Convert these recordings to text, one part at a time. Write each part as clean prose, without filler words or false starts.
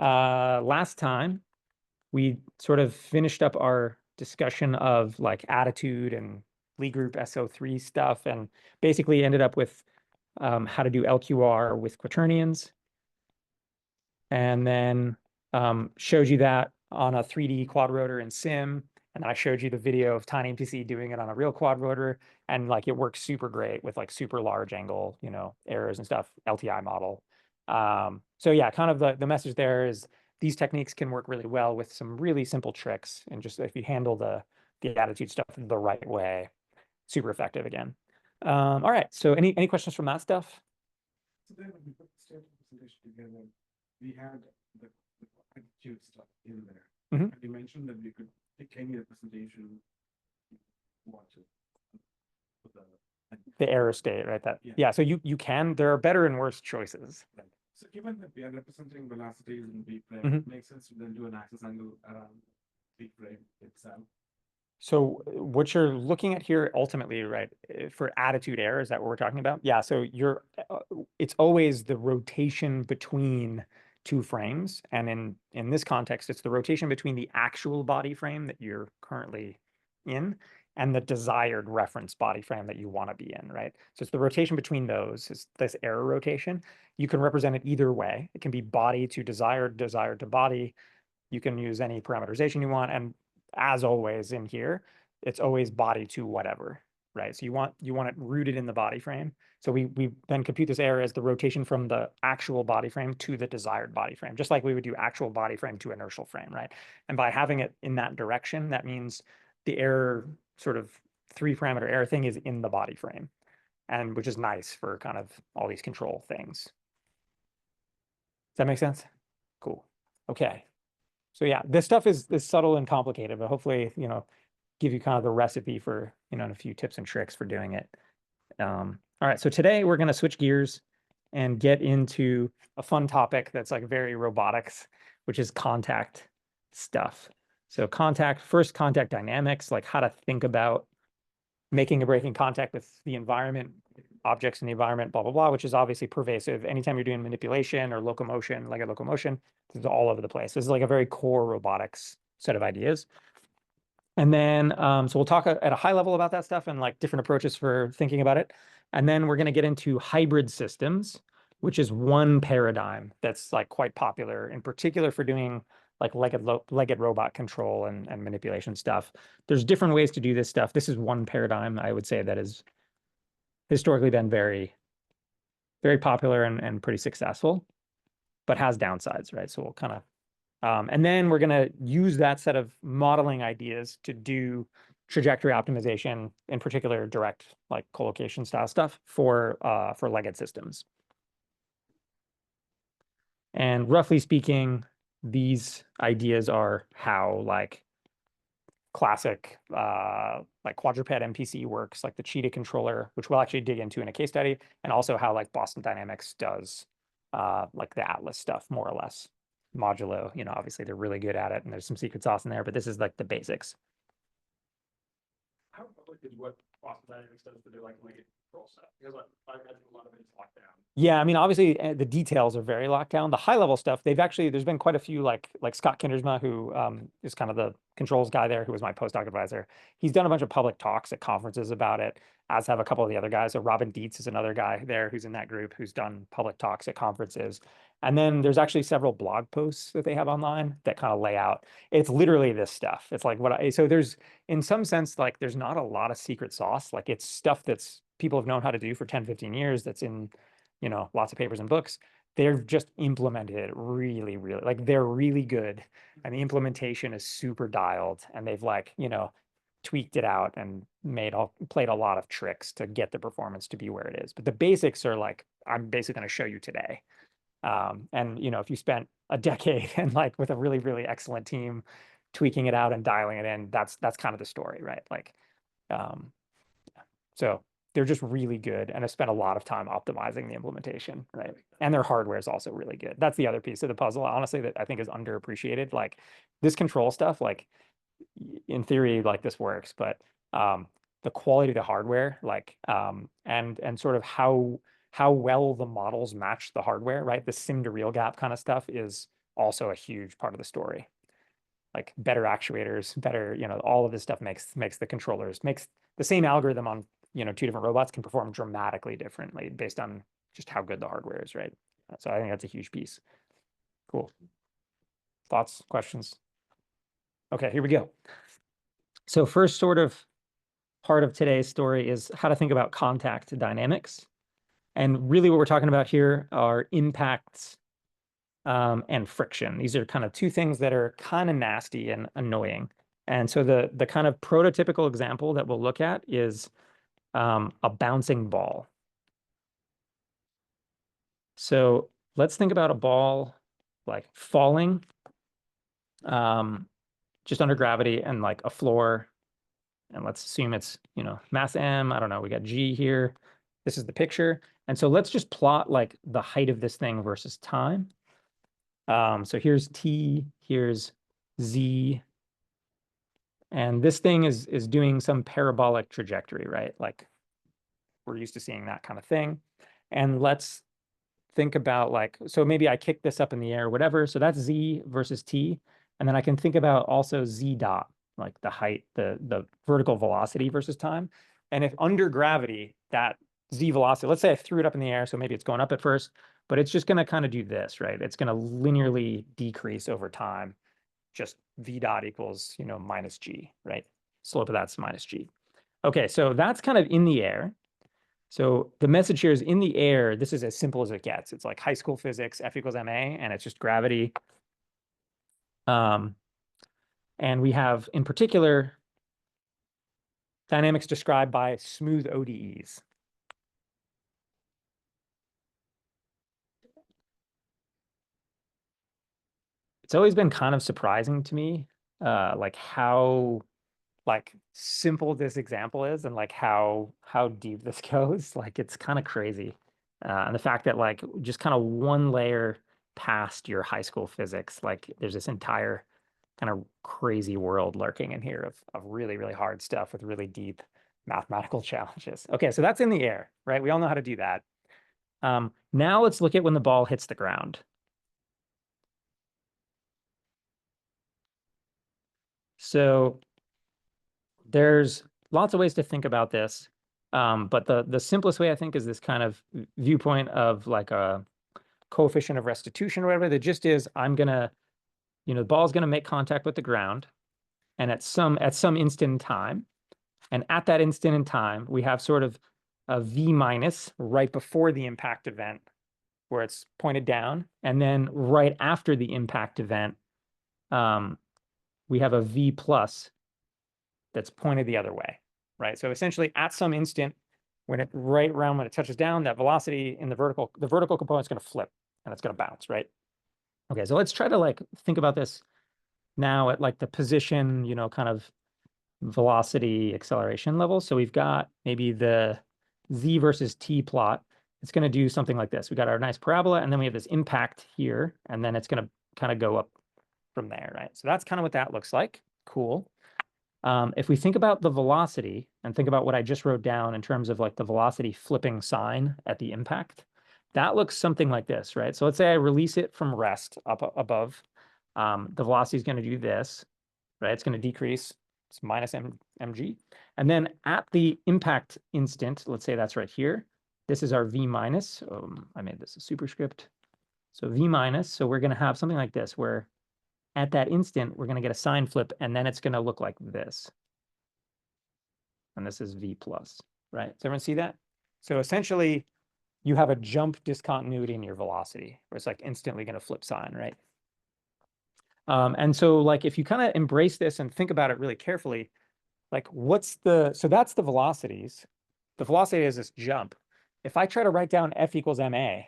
Last time we sort of finished up our discussion of like attitude and Lie group SO3 stuff, and basically ended up with how to do LQR with quaternions, and then showed you that on a 3D quad rotor in Sim. And I showed you the video of TinyMTC doing it on a real quad rotor, and like it works super great with like super large angle, errors and stuff, LTI model. So yeah, kind of the message there is these techniques can work really well with some really simple tricks, and just if you handle the attitude stuff the right way, super effective again. All right, so any questions from that stuff? So then when we put the state representation together, we had the attitude stuff in there. Mhm. And you mentioned that we could pick any representation you want to put The error state, right? Yeah. Yeah, so you can, there are better and worse choices. Right. So given that we are representing velocities in B frame, Mhm. it makes sense to then do an axis angle around B frame itself. So what you're looking at here ultimately, right, for attitude error, is that what we're talking about? Yeah, so it's always the rotation between two frames. And in this context, it's the rotation between the actual body frame that you're currently in and the desired reference body frame that you want to be in, right? So it's the rotation between those, is this error rotation. You can represent it either way. It can be body to desired, desired to body. You can use any parameterization you want. And as always in here, it's always body to whatever, right? So you want it rooted in the body frame. So we then compute this error as the rotation from the actual body frame to the desired body frame, just like we would do actual body frame to inertial frame, right? And by having it in that direction, that means the error sort of 3-parameter error thing is in the body frame, and which is nice for kind of all these control things. Does that make sense? Cool. Okay. So yeah, this stuff is subtle and complicated, but hopefully, give you kind of the recipe for, and a few tips and tricks for doing it. All right, so today we're going to switch gears and get into a fun topic that's like very robotics, which is contact stuff. So first contact dynamics, like how to think about making or breaking contact with the environment, objects in the environment, blah, blah, blah, which is obviously pervasive. Anytime you're doing manipulation or locomotion, like a locomotion, this is all over the place. This is like a very core robotics set of ideas. And then, so we'll talk at a high level about that stuff and like different approaches for thinking about it. And then we're going to get into hybrid systems, which is one paradigm that's like quite popular, in particular for doing like legged robot control and manipulation stuff. There's different ways to do this stuff. This is one paradigm I would say that has historically been very, very popular and pretty successful, but has downsides, right? So we'll kind of and then we're going to use that set of modeling ideas to do trajectory optimization, in particular direct like collocation style stuff for legged systems. And roughly speaking, these ideas are how like classic like quadruped MPC works, like the cheetah controller, which we'll actually dig into in a case study, and also how like Boston Dynamics does like the Atlas stuff, more or less. Modulo, obviously they're really good at it, and there's some secret sauce in there, but this is like the basics. How public is what Boston Dynamics does to do like control stuff? Because I imagine a lot of it is locked down. Yeah, I mean, obviously the details are very locked down. The high level stuff, there's been quite a few like Scott Kindersma, who is kind of the controls guy there, who was my postdoc advisor. He's done a bunch of public talks at conferences about it, as have a couple of the other guys. So Robin Dietz is another guy there who's in that group who's done public talks at conferences. And then there's actually several blog posts that they have online that kind of lay out. It's literally this stuff. It's like so there's, in some sense, like there's not a lot of secret sauce. Like it's stuff that's people have known how to do for 10, 15 years that's in, lots of papers and books. They've just implemented it really, really, like they're really good. And the implementation is super dialed. And they've like, tweaked it out and played a lot of tricks to get the performance to be where it is. But the basics are like, I'm basically going to show you today. And if you spent a decade and like with a really, really excellent team tweaking it out and dialing it in, that's kind of the story, right? Like, so they're just really good and have spent a lot of time optimizing the implementation, right? And their hardware is also really good. That's the other piece of the puzzle, honestly, that I think is underappreciated. Like this control stuff, like in theory, like this works, but the quality of the hardware, like and sort of how well the models match the hardware, right? The sim to real gap kind of stuff is also a huge part of the story. Like better actuators, better, all of this stuff makes the controllers, makes the same algorithm on, two different robots can perform dramatically differently based on just how good the hardware is, right? So I think that's a huge piece. Cool. Thoughts, questions? Okay, here we go. So first sort of part of today's story is how to think about contact dynamics. And really what we're talking about here are impacts and friction. These are kind of two things that are kind of nasty and annoying. And so the kind of prototypical example that we'll look at is a bouncing ball. So let's think about a ball like falling just under gravity and like a floor. And let's assume it's, mass M. I don't know. We got G here. This is the picture. And so let's just plot like the height of this thing versus time. So here's T, here's Z. And this thing is doing some parabolic trajectory, right? Like we're used to seeing that kind of thing. And let's think about like, so maybe I kick this up in the air, whatever. So that's Z versus T. And then I can think about also Z dot, like the height, the vertical velocity versus time. And if under gravity, that Z velocity, let's say I threw it up in the air, so maybe it's going up at first, but it's just going to kind of do this, right? It's going to linearly decrease over time. Just V dot equals, minus G, right? Slope of that's minus G. Okay, so that's kind of in the air. So the message here is in the air, this is as simple as it gets. It's like high school physics, F equals ma, and it's just gravity. And we have, in particular, dynamics described by smooth ODEs. It's always been kind of surprising to me, like how simple this example is and like how deep this goes. Like it's kind of crazy. And the fact that like just kind of one layer past your high school physics, like there's this entire kind of crazy world lurking in here of really, really hard stuff with really deep mathematical challenges. Okay, so that's in the air, right? We all know how to do that. Now let's look at when the ball hits the ground. So there's lots of ways to think about this. But the simplest way I think is this kind of viewpoint of like a coefficient of restitution or whatever. The gist is I'm gonna, the ball's gonna make contact with the ground, and at some instant in time, and at that instant in time, we have sort of a V minus right before the impact event where it's pointed down, and then right after the impact event, we have a V plus that's pointed the other way, right? So essentially at some instant, right around when it touches down, that velocity in the vertical component is going to flip and it's going to bounce, right? Okay, so let's try to like think about this now at like the position, kind of velocity acceleration level. So we've got maybe the Z versus T plot. It's going to do something like this. We got our nice parabola, and then we have this impact here, and then it's going to kind of go up from there, right? So that's kind of what that looks like. Cool. If we think about the velocity and think about what I just wrote down in terms of like the velocity flipping sign at the impact, that looks something like this, right? So let's say I release it from rest up above. The velocity is going to do this, right? It's going to decrease. It's minus mg. And then at the impact instant, let's say that's right here. This is our V minus. I made this a superscript. So V minus. So we're going to have something like this where at that instant, we're going to get a sign flip, and then it's going to look like this. And this is V plus, right? Does everyone see that? So essentially, you have a jump discontinuity in your velocity, where it's like instantly going to flip sign, right? And so like if you kind of embrace this and think about it really carefully, like so that's the velocities. The velocity is this jump. If I try to write down F equals ma,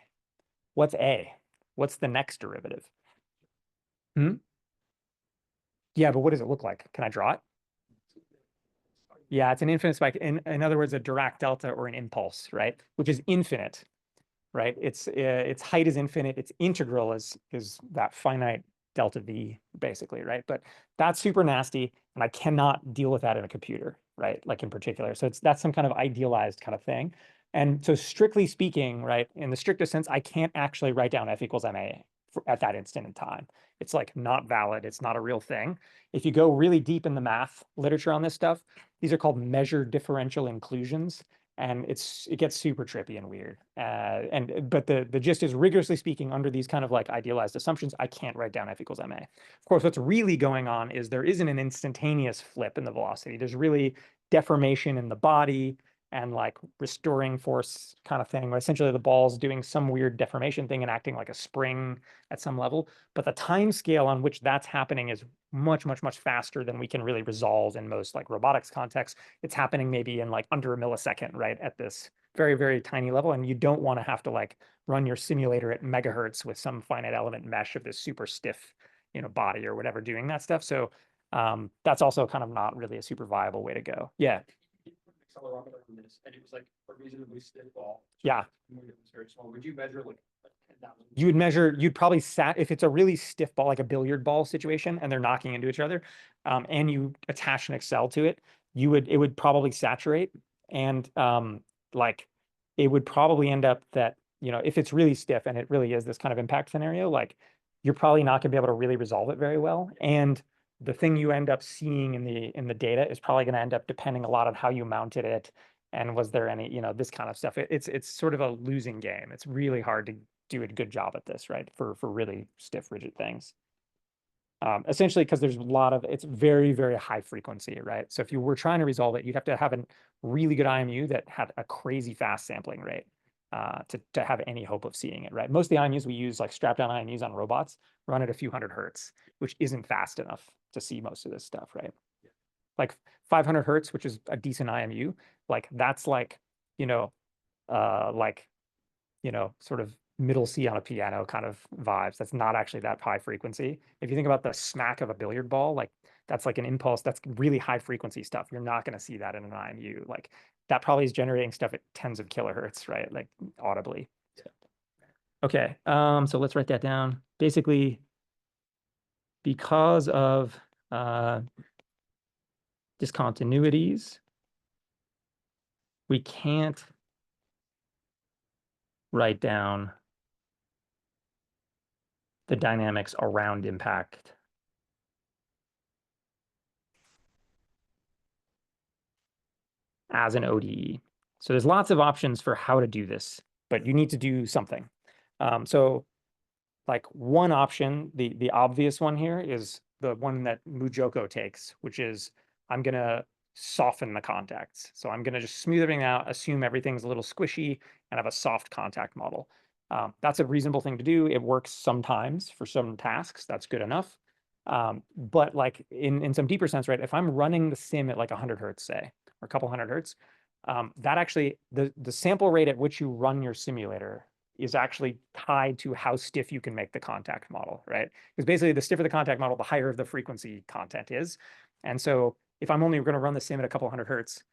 what's A? What's the next derivative? Yeah, but what does it look like? Can I draw it? Yeah, it's an infinite spike. In other words, a Dirac delta or an impulse, right? Which is infinite, right? Its height is infinite. Its integral is that finite delta V, basically, right? But that's super nasty, and I cannot deal with that in a computer, right? Like in particular. So that's some kind of idealized kind of thing. And so strictly speaking, right, in the strictest sense, I can't actually write down F equals ma at that instant in time. It's like not valid. It's not a real thing. If you go really deep in the math literature on this stuff, these are called measured differential inclusions, and it gets super trippy and weird. But the gist is, rigorously speaking, under these kind of like idealized assumptions, I can't write down F equals ma. Of course, what's really going on is there isn't an instantaneous flip in the velocity. There's really deformation in the body and like restoring force kind of thing, where essentially the ball's doing some weird deformation thing and acting like a spring at some level. But the time scale on which that's happening is much, much, much faster than we can really resolve in most like robotics contexts. It's happening maybe in like under a millisecond, right? At this very, very tiny level. And you don't want to have to like run your simulator at megahertz with some finite element mesh of this super stiff, body or whatever doing that stuff. So that's also kind of not really a super viable way to go. Yeah. Accelerometer on this, and it was like a reasonably stiff ball. Yeah. It was very small. Would you measure like 10,000? You'd probably if it's a really stiff ball, like a billiard ball situation, and they're knocking into each other, and you attach an Excel to it, it would probably saturate, and like it would probably end up that, if it's really stiff and it really is this kind of impact scenario, like you're probably not gonna be able to really resolve it very well. And the thing you end up seeing in the data is probably going to end up depending a lot on how you mounted it, and was there any, this kind of stuff. It's sort of a losing game. It's really hard to do a good job at this, right? For really stiff, rigid things. Essentially, because there's it's very, very high frequency, right? So if you were trying to resolve it, you'd have to have a really good IMU that had a crazy fast sampling rate to have any hope of seeing it, right? Most of the IMUs we use, like strapped down IMUs on robots, run at a few hundred hertz, which isn't fast enough to see most of this stuff, right? Yeah. Like 500 hertz, which is a decent IMU, like that's like, sort of middle C on a piano kind of vibes. That's not actually that high frequency. If you think about the smack of a billiard ball, like that's like an impulse, that's really high frequency stuff. You're not going to see that in an IMU. Like that probably is generating stuff at tens of kilohertz, right? Like audibly. Yeah. Okay, so let's write that down. Basically, because of discontinuities, we can't write down the dynamics around impact as an ODE. So there's lots of options for how to do this, but you need to do something. So like one option, the obvious one here is the one that Mujoko takes, which is I'm going to soften the contacts. So I'm going to just smooth everything out, assume everything's a little squishy, and have a soft contact model. That's a reasonable thing to do. It works sometimes for some tasks. That's good enough. But like in some deeper sense, right, if I'm running the sim at like 100 hertz, say, or a couple hundred hertz, that actually, the sample rate at which you run your simulator is actually tied to how stiff you can make the contact model, right? Because basically the stiffer the contact model, the higher the frequency content is. And so if I'm only going to run the sim at a couple hundred hertz,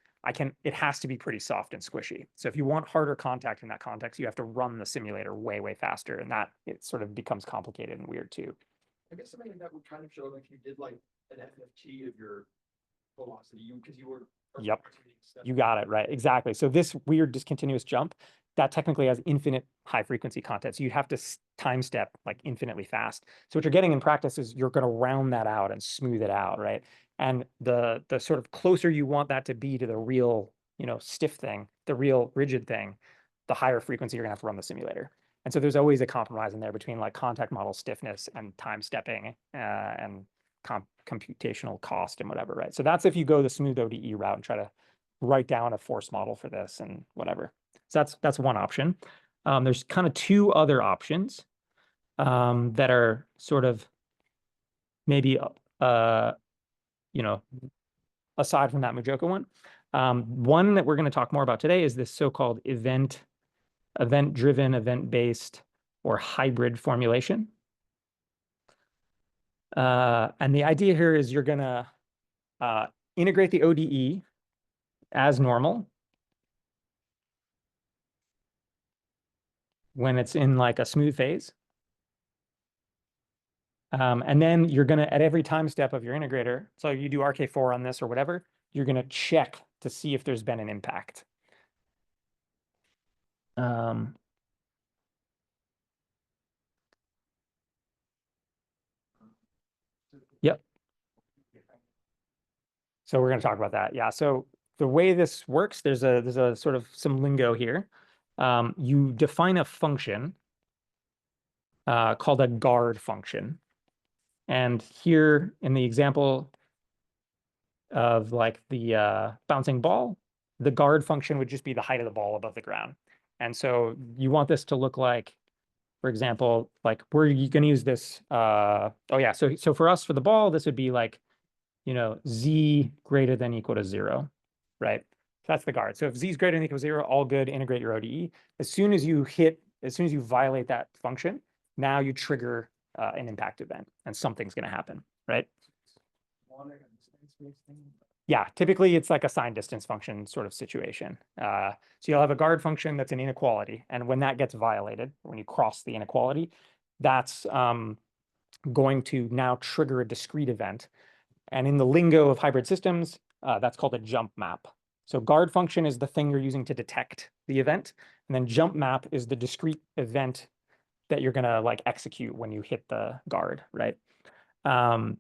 it has to be pretty soft and squishy. So if you want harder contact in that context, you have to run the simulator way, way faster. And that it sort of becomes complicated and weird too. I guess something that would kind of show like you did like an FFT of your velocity, because you were. Yep. You got it, right? Exactly. So this weird discontinuous jump, that technically has infinite high frequency content. So you'd have to time step like infinitely fast. So what you're getting in practice is you're going to round that out and smooth it out, right? And the sort of closer you want that to be to the real, stiff thing, the real rigid thing, the higher frequency you're gonna have to run the simulator. And so there's always a compromise in there between like contact model stiffness and time stepping and computational cost and whatever, right? So that's if you go the smooth ODE route and try to write down a force model for this and whatever. So that's one option. There's kind of two other options that are sort of maybe aside from that Mujoko one. One that we're going to talk more about today is this so-called event-driven, event-based, or hybrid formulation. And the idea here is you're going to integrate the ODE as normal when it's in like a smooth phase. And then you're going to, at every time step of your integrator, so you do RK4 on this or whatever, you're going to check to see if there's been an impact. Yep. So we're going to talk about that. Yeah. So the way this works, there's a sort of some lingo here. You define a function called a guard function. And here in the example of like the bouncing ball, the guard function would just be the height of the ball above the ground. And so you want this to look like, for example, like we're going to use this. Oh yeah. So for us, for the ball, this would be like, z greater than equal to 0, right? So that's the guard. So if z is greater than equal to 0, all good, integrate your ODE. As soon as you violate that function, now you trigger an impact event and something's going to happen, right? Yeah, typically it's like a sign distance function sort of situation. So you'll have a guard function that's an inequality. And when that gets violated, when you cross the inequality, that's going to now trigger a discrete event. And in the lingo of hybrid systems, that's called a jump map. So guard function is the thing you're using to detect the event. And then jump map is the discrete event that you're going to like execute when you hit the guard, right? So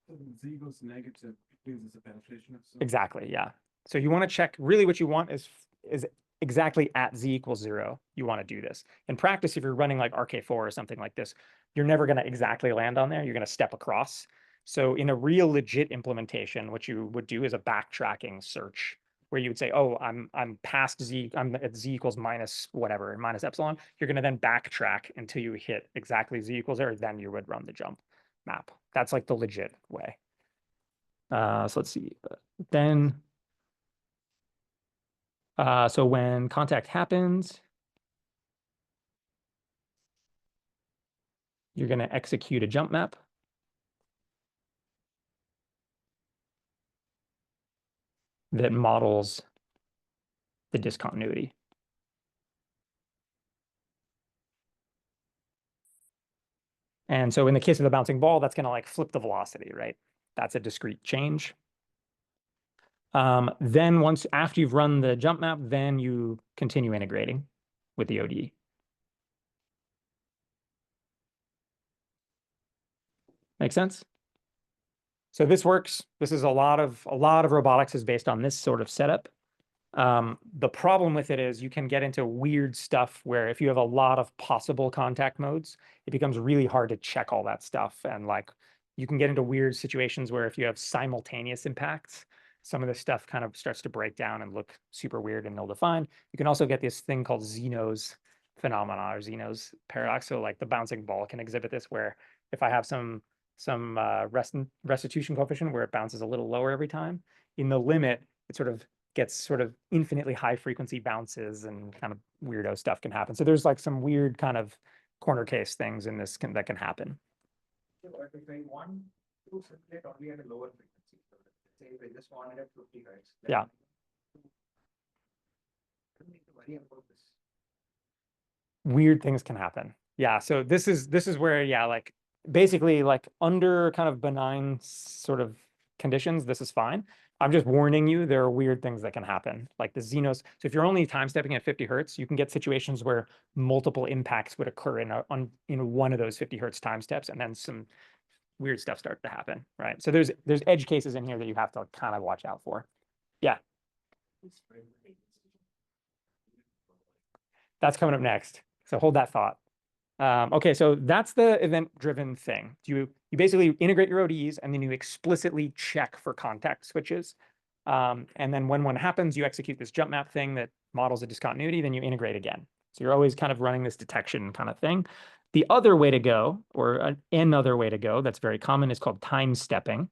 when Z goes negative, it means it's a penetration of some. Exactly, yeah. So you want to check, really what you want is exactly at Z equals 0, you want to do this. In practice, if you're running like RK4 or something like this, you're never going to exactly land on there. You're going to step across. So in a real legit implementation, what you would do is a backtracking search where you would say, oh, I'm past Z, I'm at Z equals minus whatever, minus epsilon. You're going to then backtrack until you hit exactly Z equals 0, then you would run the jump map. That's like the legit way. So let's see. Then, so when contact happens, you're going to execute a jump map. That models the discontinuity. And so in the case of the bouncing ball, that's going to like flip the velocity, right? That's a discrete change. Then once after you've run the jump map, then you continue integrating with the ODE. Make sense? So this works. This is a lot of robotics is based on this sort of setup. The problem with it is you can get into weird stuff where if you have a lot of possible contact modes, it becomes really hard to check all that stuff. And like you can get into weird situations where if you have simultaneous impacts, some of this stuff kind of starts to break down and look super weird and ill-defined. You can also get this thing called Zeno's phenomena or Zeno's paradox. So like the bouncing ball can exhibit this where if I have some restitution coefficient where it bounces a little lower every time, in the limit, it sort of gets sort of infinitely high frequency bounces and kind of weirdo stuff can happen. So there's like some weird kind of corner case things in this that can happen. So if I want to simulate only at a lower frequency, so let's say if I just wanted at 50 hertz. Yeah. I don't need to worry about this. Weird things can happen. Yeah. So this is where, yeah, like basically like under kind of benign sort of conditions, this is fine. I'm just warning you, there are weird things that can happen, like the Xenos. So if you're only time stepping at 50 hertz, you can get situations where multiple impacts would occur in one of those 50 hertz time steps, and then some weird stuff starts to happen, right? So there's edge cases in here that you have to kind of watch out for. Yeah, that's coming up next. So hold that thought. Okay, so that's the event-driven thing. You basically integrate your ODEs and then you explicitly check for contact switches. And then when one happens, you execute this jump map thing that models a discontinuity, then you integrate again. So you're always kind of running this detection kind of thing. The other way to go, or another way to go that's very common, is called time stepping.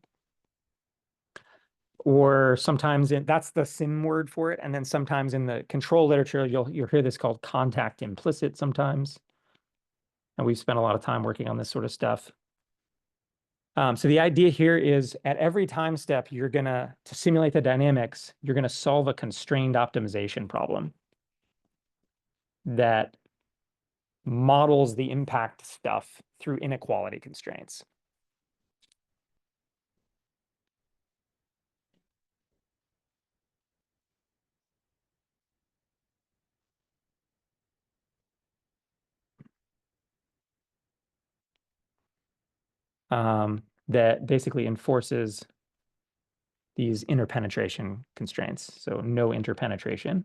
Or sometimes that's the SIM word for it. And then sometimes in the control literature, you'll hear this called contact implicit sometimes. And we've spent a lot of time working on this sort of stuff. So the idea here is at every time step, to simulate the dynamics, you're going to solve a constrained optimization problem that models the impact stuff through inequality constraints. that basically enforces these interpenetration constraints. So no interpenetration.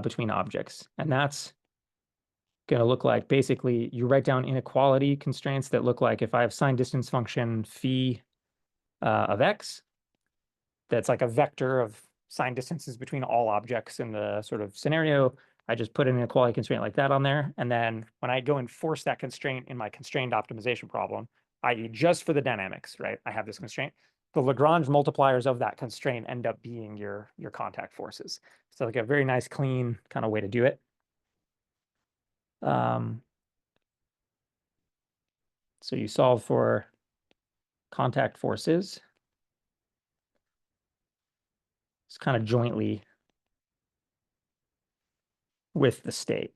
Between objects. And that's going to look like basically you write down inequality constraints that look like if I have signed distance function phi of x, that's like a vector of signed distances between all objects in the sort of scenario. I just put an inequality constraint like that on there. And then when I go and force that constraint in my constrained optimization problem, i.e. just for the dynamics, right? I have this constraint. The Lagrange multipliers of that constraint end up being your contact forces. So like a very nice, clean kind of way to do it. So you solve for contact forces. It's kind of jointly with the state.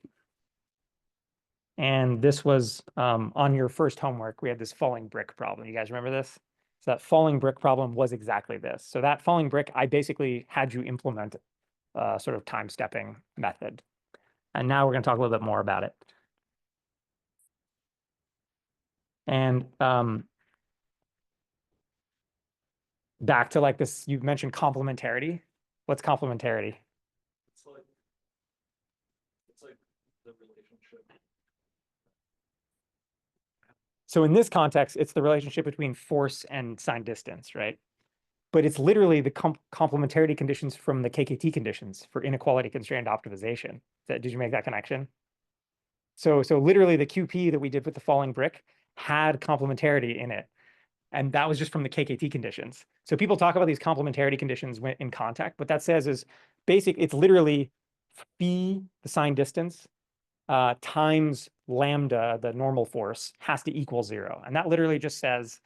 And this was on your first homework, we had this falling brick problem. You guys remember this? So that falling brick problem was exactly this. So that falling brick, I basically had you implement a sort of time stepping method. And now we're going to talk a little bit more about it. And back to like this, you mentioned complementarity. What's complementarity? It's like the relationship. So in this context, it's the relationship between force and signed distance, right? But it's literally the complementarity conditions from the KKT conditions for inequality constrained optimization. Did you make that connection? So literally the QP that we did with the falling brick had complementarity in it. And that was just from the KKT conditions. So people talk about these complementarity conditions in contact. What that says is it's literally phi, the signed distance, times lambda, the normal force, has to equal 0. And that literally just says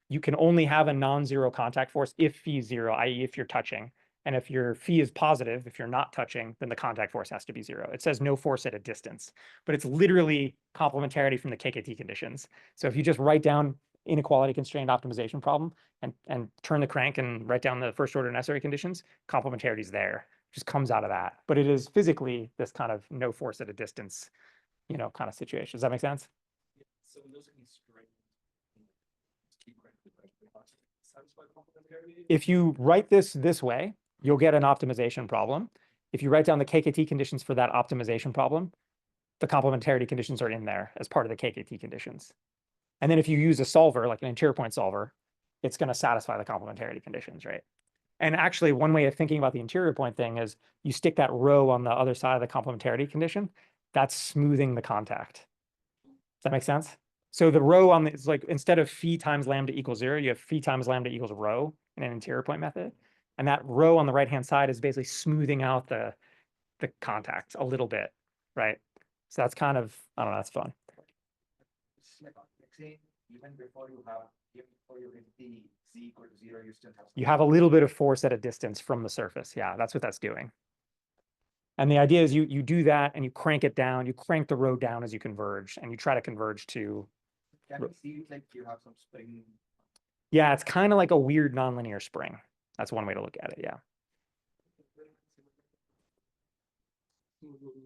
you can only have a non-zero contact force if phi is 0, i.e. if you're touching. And if your phi is positive, if you're not touching, then the contact force has to be 0. It says no force at a distance, but it's literally complementarity from the KKT conditions. So if you just write down inequality constrained optimization problem and turn the crank and write down the first order necessary conditions, complementarity is there. Just comes out of that. But it is physically this kind of no force at a distance, kind of situation. Does that make sense? So those constraints keep satisfy complementarity. If you write this way, you'll get an optimization problem. If you write down the KKT conditions for that optimization problem, the complementarity conditions are in there as part of the KKT conditions. And then if you use a solver, like an interior point solver, it's going to satisfy the complementarity conditions, right? And actually, one way of thinking about the interior point thing is you stick that row on the other side of the complementarity condition. That's smoothing the contact. Does that make sense? So the row on it's like instead of phi times lambda equals 0, you have phi times lambda equals rho in an interior point method. And that row on the right-hand side is basically smoothing out the contact a little bit, right? So that's kind of, I don't know, that's fun. It's like fixing even before you hit the z equal to 0, you still have. You have a little bit of force at a distance from the surface. Yeah, that's what that's doing. And the idea is you do that and you crank it down, you crank the row down as you converge, and you try to converge to. Can you see it like you have some spring? Yeah, it's kind of like a weird nonlinear spring. That's one way to look at it. Yeah.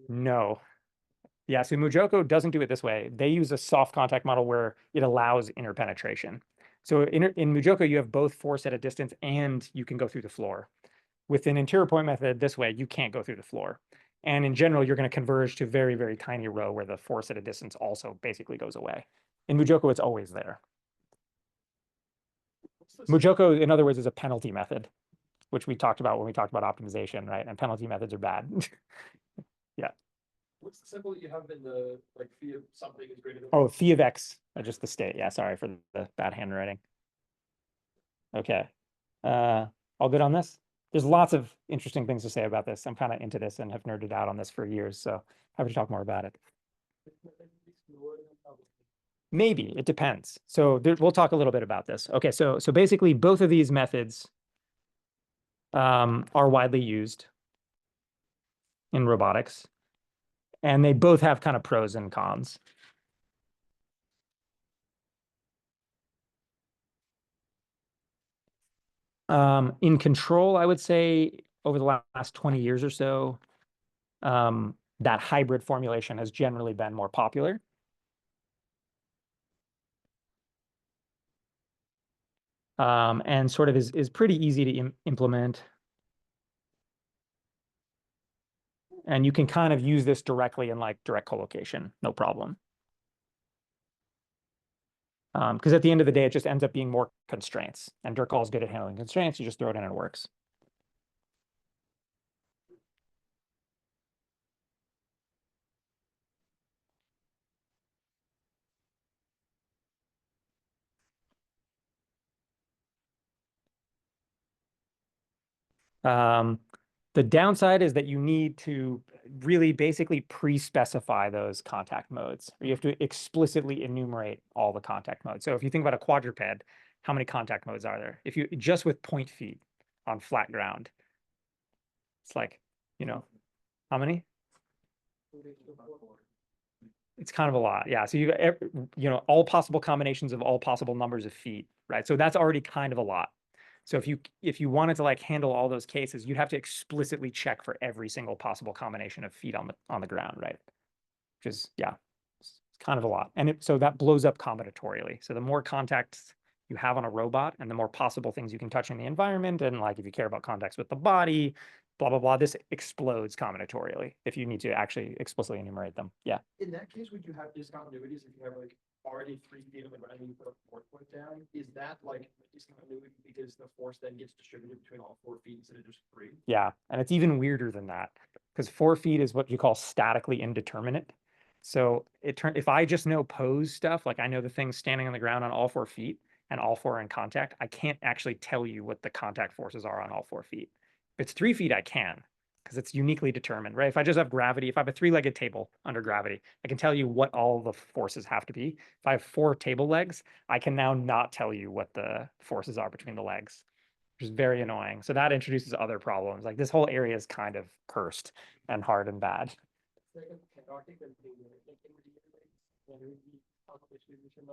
No. Yeah, so Mujoko doesn't do it this way. They use a soft contact model where it allows interpenetration. So in Mujoko, you have both force at a distance and you can go through the floor. With an interior point method this way, you can't go through the floor. And in general, you're going to converge to very, very tiny row where the force at a distance also basically goes away. In Mujoko, it's always there. Mujoko, in other words, is a penalty method, which we talked about when we talked about optimization, right? And penalty methods are bad. Yeah. What's the symbol that you have in the like phi of something is greater than? Oh, phi of x, just the state. Yeah, sorry for the bad handwriting. Okay. All good on this? There's lots of interesting things to say about this. I'm kind of into this and have nerded out on this for years, so happy to talk more about it. Maybe, it depends. So we'll talk a little bit about this. Okay, so basically both of these methods are widely used in robotics, and they both have kind of pros and cons. In control, I would say over the last 20 years or so, that hybrid formulation has generally been more popular. And sort of is pretty easy to implement. And you can kind of use this directly in like direct collocation, no problem. Because at the end of the day, it just ends up being more constraints. And Dirkall is good at handling constraints. You just throw it in and it works. The downside is that you need to really basically pre-specify those contact modes. You have to explicitly enumerate all the contact modes. So if you think about a quadruped, how many contact modes are there? If you just with point feet on flat ground, it's like, you know, how many? It's kind of a lot. Yeah. So you all possible combinations of all possible numbers of feet, right? So that's already kind of a lot. So if you wanted to like handle all those cases, you'd have to explicitly check for every single possible combination of feet on the ground, right? Which is, yeah, it's kind of a lot. And so that blows up combinatorially. So the more contacts you have on a robot and the more possible things you can touch in the environment, and like if you care about contacts with the body, blah, blah, blah, this explodes combinatorially if you need to actually explicitly enumerate them. Yeah. In that case, would you have discontinuities if you have like already 3 feet on the ground and you put a 4th foot down? Is that like a discontinuity because the force then gets distributed between all 4 feet instead of just 3? Yeah. And it's even weirder than that because 4 feet is what you call statically indeterminate. So if I just know pose stuff, like I know the thing's standing on the ground on all 4 feet and all 4 are in contact, I can't actually tell you what the contact forces are on all 4 feet. If it's 3 feet, I can, because it's uniquely determined, right? If I just have gravity, if I have a 3-legged table under gravity, I can tell you what all the forces have to be. If I have 4 table legs, I can now not tell you what the forces are between the legs, which is very annoying. So that introduces other problems. Like this whole area is kind of cursed and hard and bad.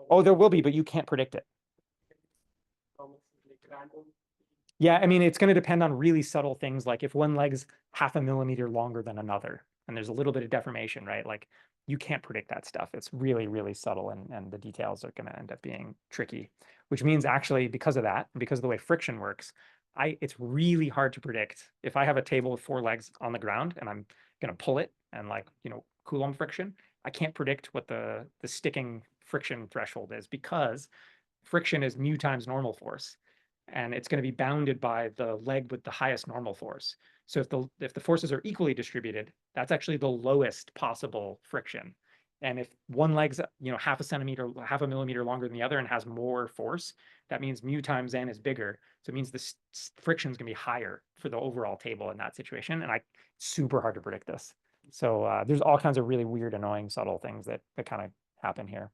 Oh, there will be, but you can't predict it. Yeah, I mean, it's going to depend on really subtle things, like if one leg's half a millimeter longer than another, and there's a little bit of deformation, right? Like you can't predict that stuff. It's really, really subtle, and the details are going to end up being tricky, which means actually because of that, and because of the way friction works, it's really hard to predict. If I have a table with 4 legs on the ground and I'm going to pull it and like, Coulomb friction, I can't predict what the sticking friction threshold is because friction is mu times normal force. And it's going to be bounded by the leg with the highest normal force. So if the forces are equally distributed, that's actually the lowest possible friction. And if one leg's half a millimeter longer than the other and has more force, that means mu times n is bigger. So it means the friction is going to be higher for the overall table in that situation. And super hard to predict this. So there's all kinds of really weird, annoying, subtle things that kind of happen here.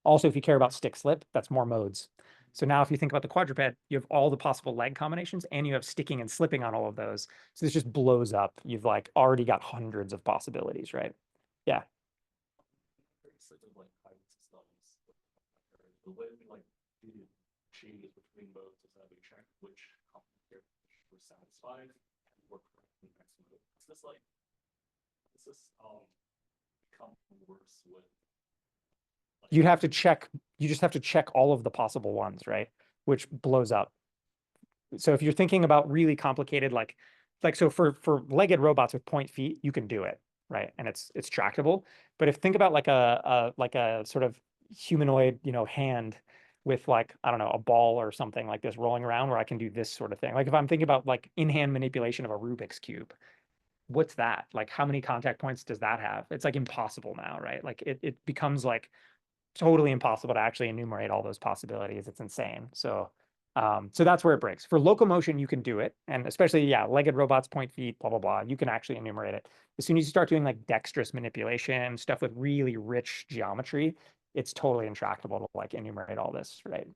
Also, if you care about stick slip, that's more modes. So now if you think about the quadruped, you have all the possible leg combinations and you have sticking and slipping on all of those. So this just blows up. You've like already got hundreds of possibilities, right? Yeah. The way we like do changes between modes is that we check which complicated we're satisfied and work correctly next mode. Is this become worse with you just have to check all of the possible ones, right? Which blows up. So if you're thinking about really complicated, like so for legged robots with point feet, you can do it, right? And it's tractable. But think about like a sort of humanoid, hand with like, I don't know, a ball or something like this rolling around where I can do this sort of thing. Like if I'm thinking about like in-hand manipulation of a Rubik's Cube, what's that? Like how many contact points does that have? It's like impossible now, right? Like it becomes like totally impossible to actually enumerate all those possibilities. It's insane. So that's where it breaks. For locomotion, you can do it. And especially, yeah, legged robots, point feet, blah, blah, blah. You can actually enumerate it. As soon as you start doing like dexterous manipulation, stuff with really rich geometry, it's totally intractable to like enumerate all this, right?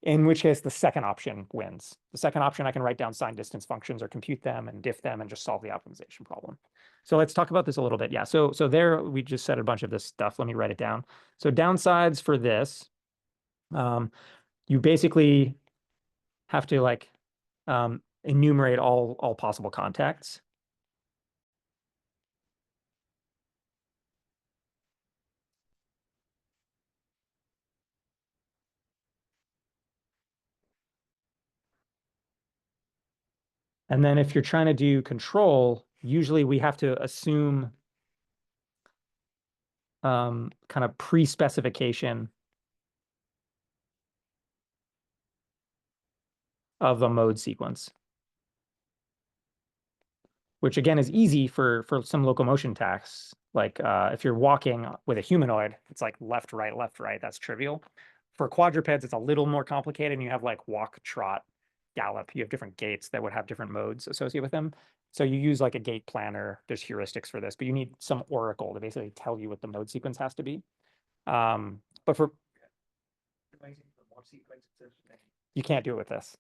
In which case the second option wins. The second option, I can write down sign distance functions or compute them and diff them and just solve the optimization problem. So let's talk about this a little bit. Yeah, so there we just said a bunch of this stuff. Let me write it down. So downsides for this, you basically have to like enumerate all possible contacts. And then if you're trying to do control, usually we have to assume kind of pre-specification of a mode sequence, which again is easy for some locomotion tasks. Like if you're walking with a humanoid, it's like left, right, that's trivial. For quadrupeds, it's a little more complicated, and you have like walk, trot, gallop. You have different gaits that would have different modes associated with them. So you use like a gait planner. There's heuristics for this, but you need some oracle to basically tell you what the mode sequence has to be. But for you can't do it with this.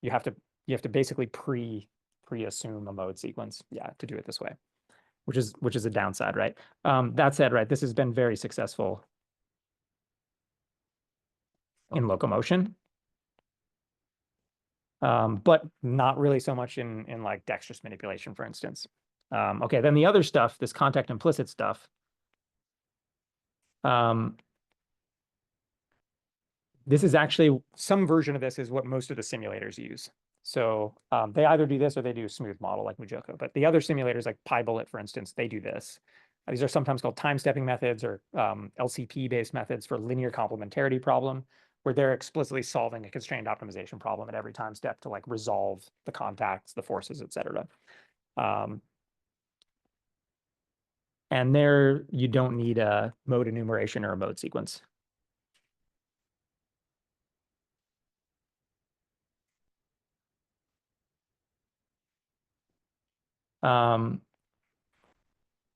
You have to basically pre-assume a mode sequence, yeah, to do it this way, which is a downside, right? That said, right, this has been very successful in locomotion, but not really so much in like dexterous manipulation, for instance. Okay, then the other stuff, this contact implicit stuff, this is actually some version of this is what most of the simulators use. So they either do this or they do a smooth model like Mujoko. But the other simulators like PyBullet, for instance, they do this. These are sometimes called time stepping methods or LCP-based methods for linear complementarity problem, where they're explicitly solving a constrained optimization problem at every time step to like resolve the contacts, the forces, et cetera. And there you don't need a mode enumeration or a mode sequence.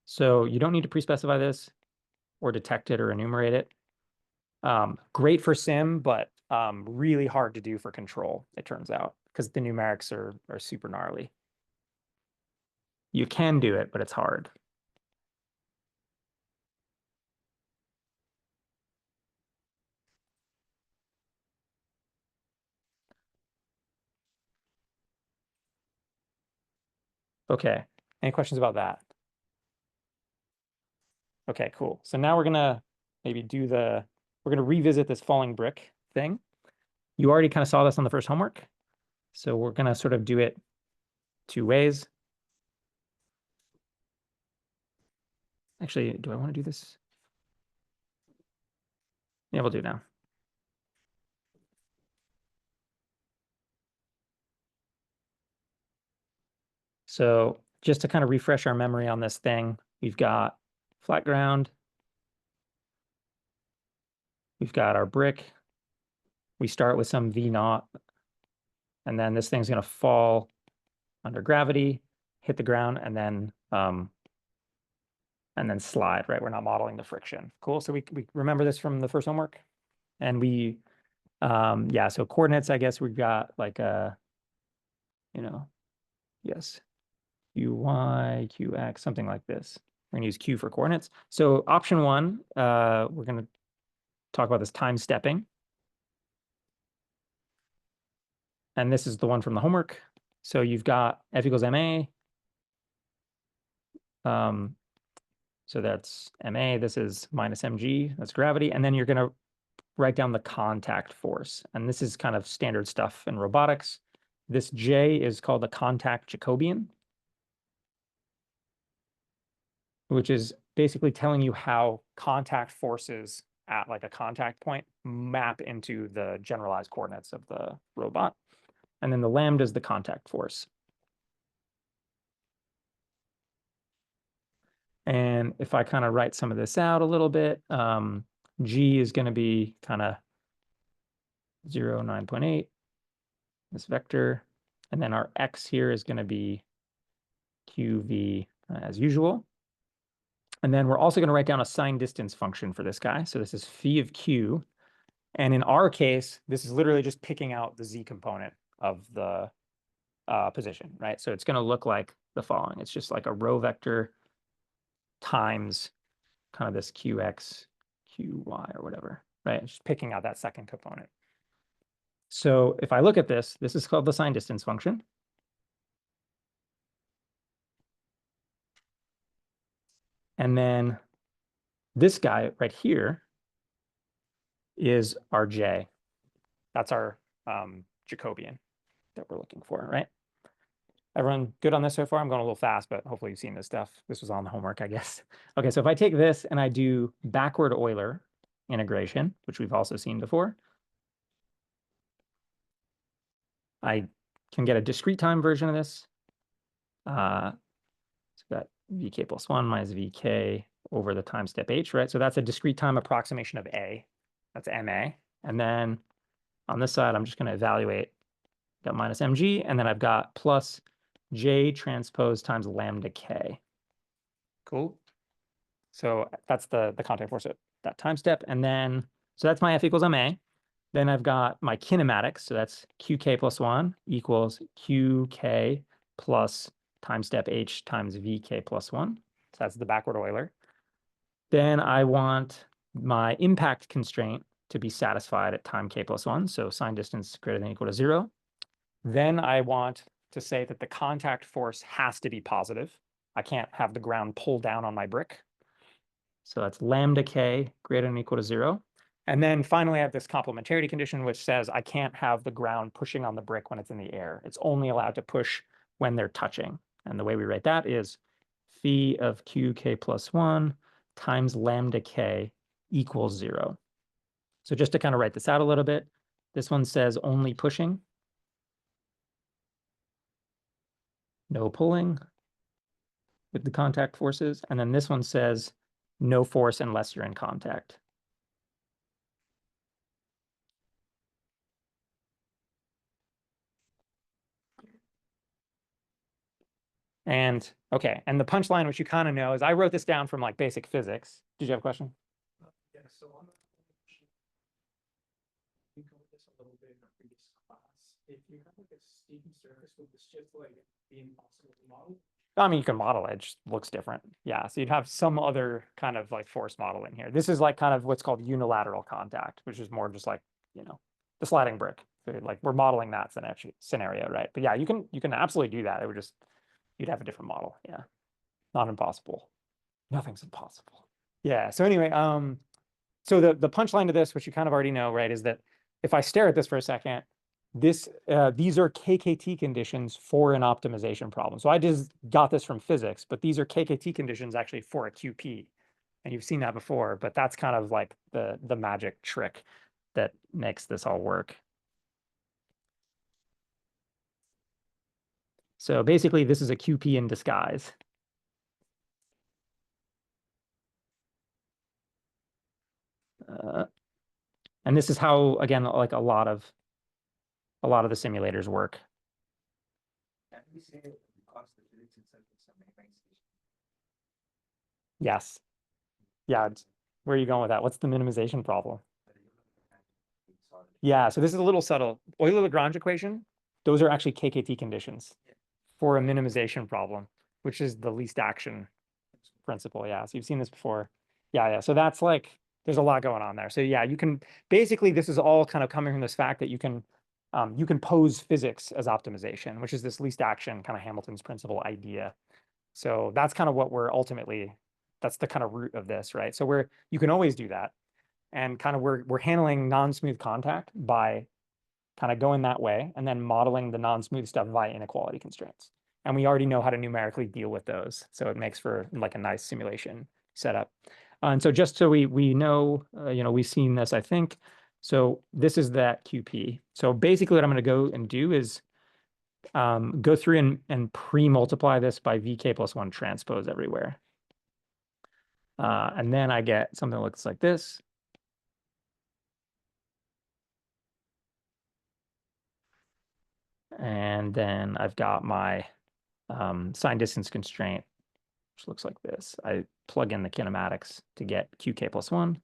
So you don't need to pre-specify this or detect it or enumerate it. Great for sim, but really hard to do for control, it turns out, because the numerics are super gnarly. You can do it, but it's hard. Okay, any questions about that? Okay, cool. So now we're gonna maybe we're gonna revisit this falling brick thing. You already kind of saw this on the first homework. So we're gonna sort of do it two ways. Actually, do I want to do this? Yeah, we'll do it now. So just to kind of refresh our memory on this thing, we've got flat ground. We've got our brick. We start with some V naught, and then this thing's going to fall under gravity, hit the ground, and then slide, right? We're not modeling the friction. Cool. So we remember this from the first homework. And we, yeah, so coordinates, I guess we've got like a, yes, QY, QX, something like this. We're going to use Q for coordinates. So option one, we're going to talk about this time stepping. And this is the one from the homework. So you've got F equals MA. So that's MA, this is minus MG, that's gravity. And then you're going to write down the contact force. And this is kind of standard stuff in robotics. This J is called the contact Jacobian, which is basically telling you how contact forces at like a contact point map into the generalized coordinates of the robot. And then the lambda is the contact force. And if I kind of write some of this out a little bit, G is going to be kind of 0, 9.8, this vector. And then our X here is going to be QV as usual. And then we're also going to write down a sign distance function for this guy. So this is phi of Q. And in our case, this is literally just picking out the Z component of the position, right? So it's going to look like the following. It's just like a row vector times kind of this QX, QY or whatever, right? It's just picking out that second component. So if I look at this, this is called the sign distance function. And then this guy right here is our J. That's our Jacobian that we're looking for, right? Everyone good on this so far? I'm going a little fast, but hopefully you've seen this stuff. This was on the homework, I guess. Okay, so if I take this and I do backward Euler integration, which we've also seen before, I can get a discrete time version of this. So that vk plus 1 minus vk over the time step h, right? So that's a discrete time approximation of A. That's MA. And then on this side, I'm just going to evaluate, got minus mg, and then I've got plus J transpose times lambda K. Cool. So that's the contact force at that time step. And then, so that's my F equals MA. Then I've got my kinematics. So that's QK plus 1 equals QK plus time step H times VK plus 1. So that's the backward Euler. Then I want my impact constraint to be satisfied at time K plus 1. So sign distance greater than or equal to 0. Then I want to say that the contact force has to be positive. I can't have the ground pull down on my brick. So that's lambda K greater than or equal to 0. And then finally, I have this complementarity condition, which says I can't have the ground pushing on the brick when it's in the air. It's only allowed to push when they're touching. And the way we write that is phi of QK plus 1 times lambda K equals 0. So just to kind of write this out a little bit, this one says only pushing, no pulling with the contact forces. And then this one says no force unless you're in contact. And okay, and the punchline, which you kind of know, is I wrote this down from like basic physics. Did you have a question? Yeah, so on that, we covered this a little bit in our previous class. If you have like a steepy surface, would this just like be impossible to model? I mean, you can model it, it just looks different. Yeah, so you'd have some other kind of like force model in here. This is like kind of what's called unilateral contact, which is more just like, you know, the sliding brick. So like we're modeling that scenario, right? But yeah, you can absolutely do that. It would just, you'd have a different model. Yeah, not impossible. Nothing's impossible. Yeah. So anyway, so the punchline to this, which you kind of already know, right, is that if I stare at this for a second, these are KKT conditions for an optimization problem. So I just got this from physics, but these are KKT conditions actually for a QP. And you've seen that before, but that's kind of like the magic trick that makes this all work. So basically, this is a QP in disguise. And this is how, again, like a lot of the simulators work. Can we say because the physics itself is some minimization? Yes. Yeah. Where are you going with that? What's the minimization problem? Yeah, so this is a little subtle. Euler-Lagrange equation, those are actually KKT conditions for a minimization problem, which is the least action principle. Yeah, so you've seen this before. Yeah. So that's like, there's a lot going on there. So yeah, you can, basically, this is all kind of coming from this fact that you can pose physics as optimization, which is this least action kind of Hamilton's principle idea. So that's kind of what we're ultimately, that's the kind of root of this, right? So you can always do that. And kind of we're handling non-smooth contact by kind of going that way and then modeling the non-smooth stuff via inequality constraints. And we already know how to numerically deal with those. So it makes for like a nice simulation setup. And so just so we know, you know, we've seen this, I think. So this is that QP. So basically what I'm going to go and do is go through and pre-multiply this by VK plus 1 transpose everywhere. And then I get something that looks like this. And then I've got my sign distance constraint, which looks like this. I plug in the kinematics to get QK plus 1.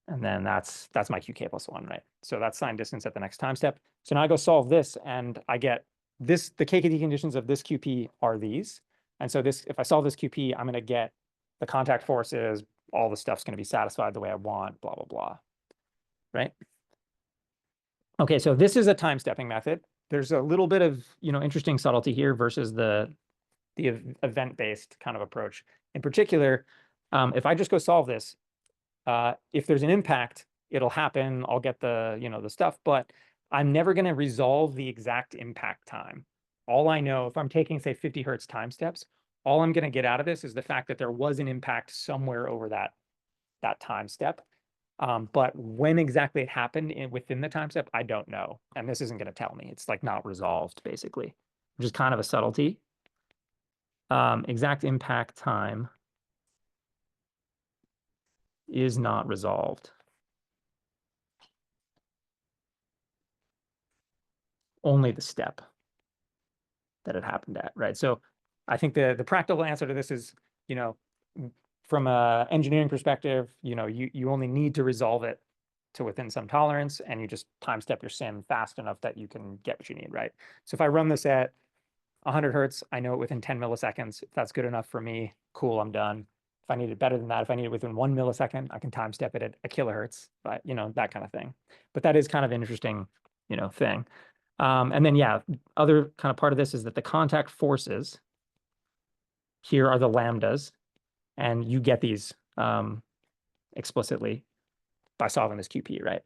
And then that's my QK plus 1, right? So that's sign distance at the next time step. So now I go solve this and I get this, the KKT conditions of this QP are these. And so this, if I solve this QP, I'm going to get the contact forces, all the stuff's going to be satisfied the way I want, blah, blah, blah, right? Okay, so this is a time stepping method. There's a little bit of, you know, interesting subtlety here versus the event-based kind of approach. In particular, if I just go solve this, if there's an impact, it'll happen. I'll get the, you know, the stuff, but I'm never going to resolve the exact impact time. all I know, if I'm taking, say, 50 hertz time steps, all I'm going to get out of this is the fact that there was an impact somewhere over that time step. But when exactly it happened within the time step, I don't know. And this isn't going to tell me. It's like not resolved, basically, which is kind of a subtlety. Exact impact time is not resolved. Only the step that it happened at, right? So I think the practical answer to this is, you know, from a engineering perspective, you know, you only need to resolve it to within some tolerance, and you just time step your sim fast enough that you can get what you need, right? So if I run this at 100 hertz, I know it within 10 milliseconds. If that's good enough for me, cool, I'm done. If I need it better than that, if I need it within 1 millisecond, I can time step it at a kilohertz, but you know, that kind of thing. But that is kind of an interesting, you know, thing. And then, yeah, other kind of part of this is that the contact forces here are the lambdas, and you get these explicitly by solving this QP, right?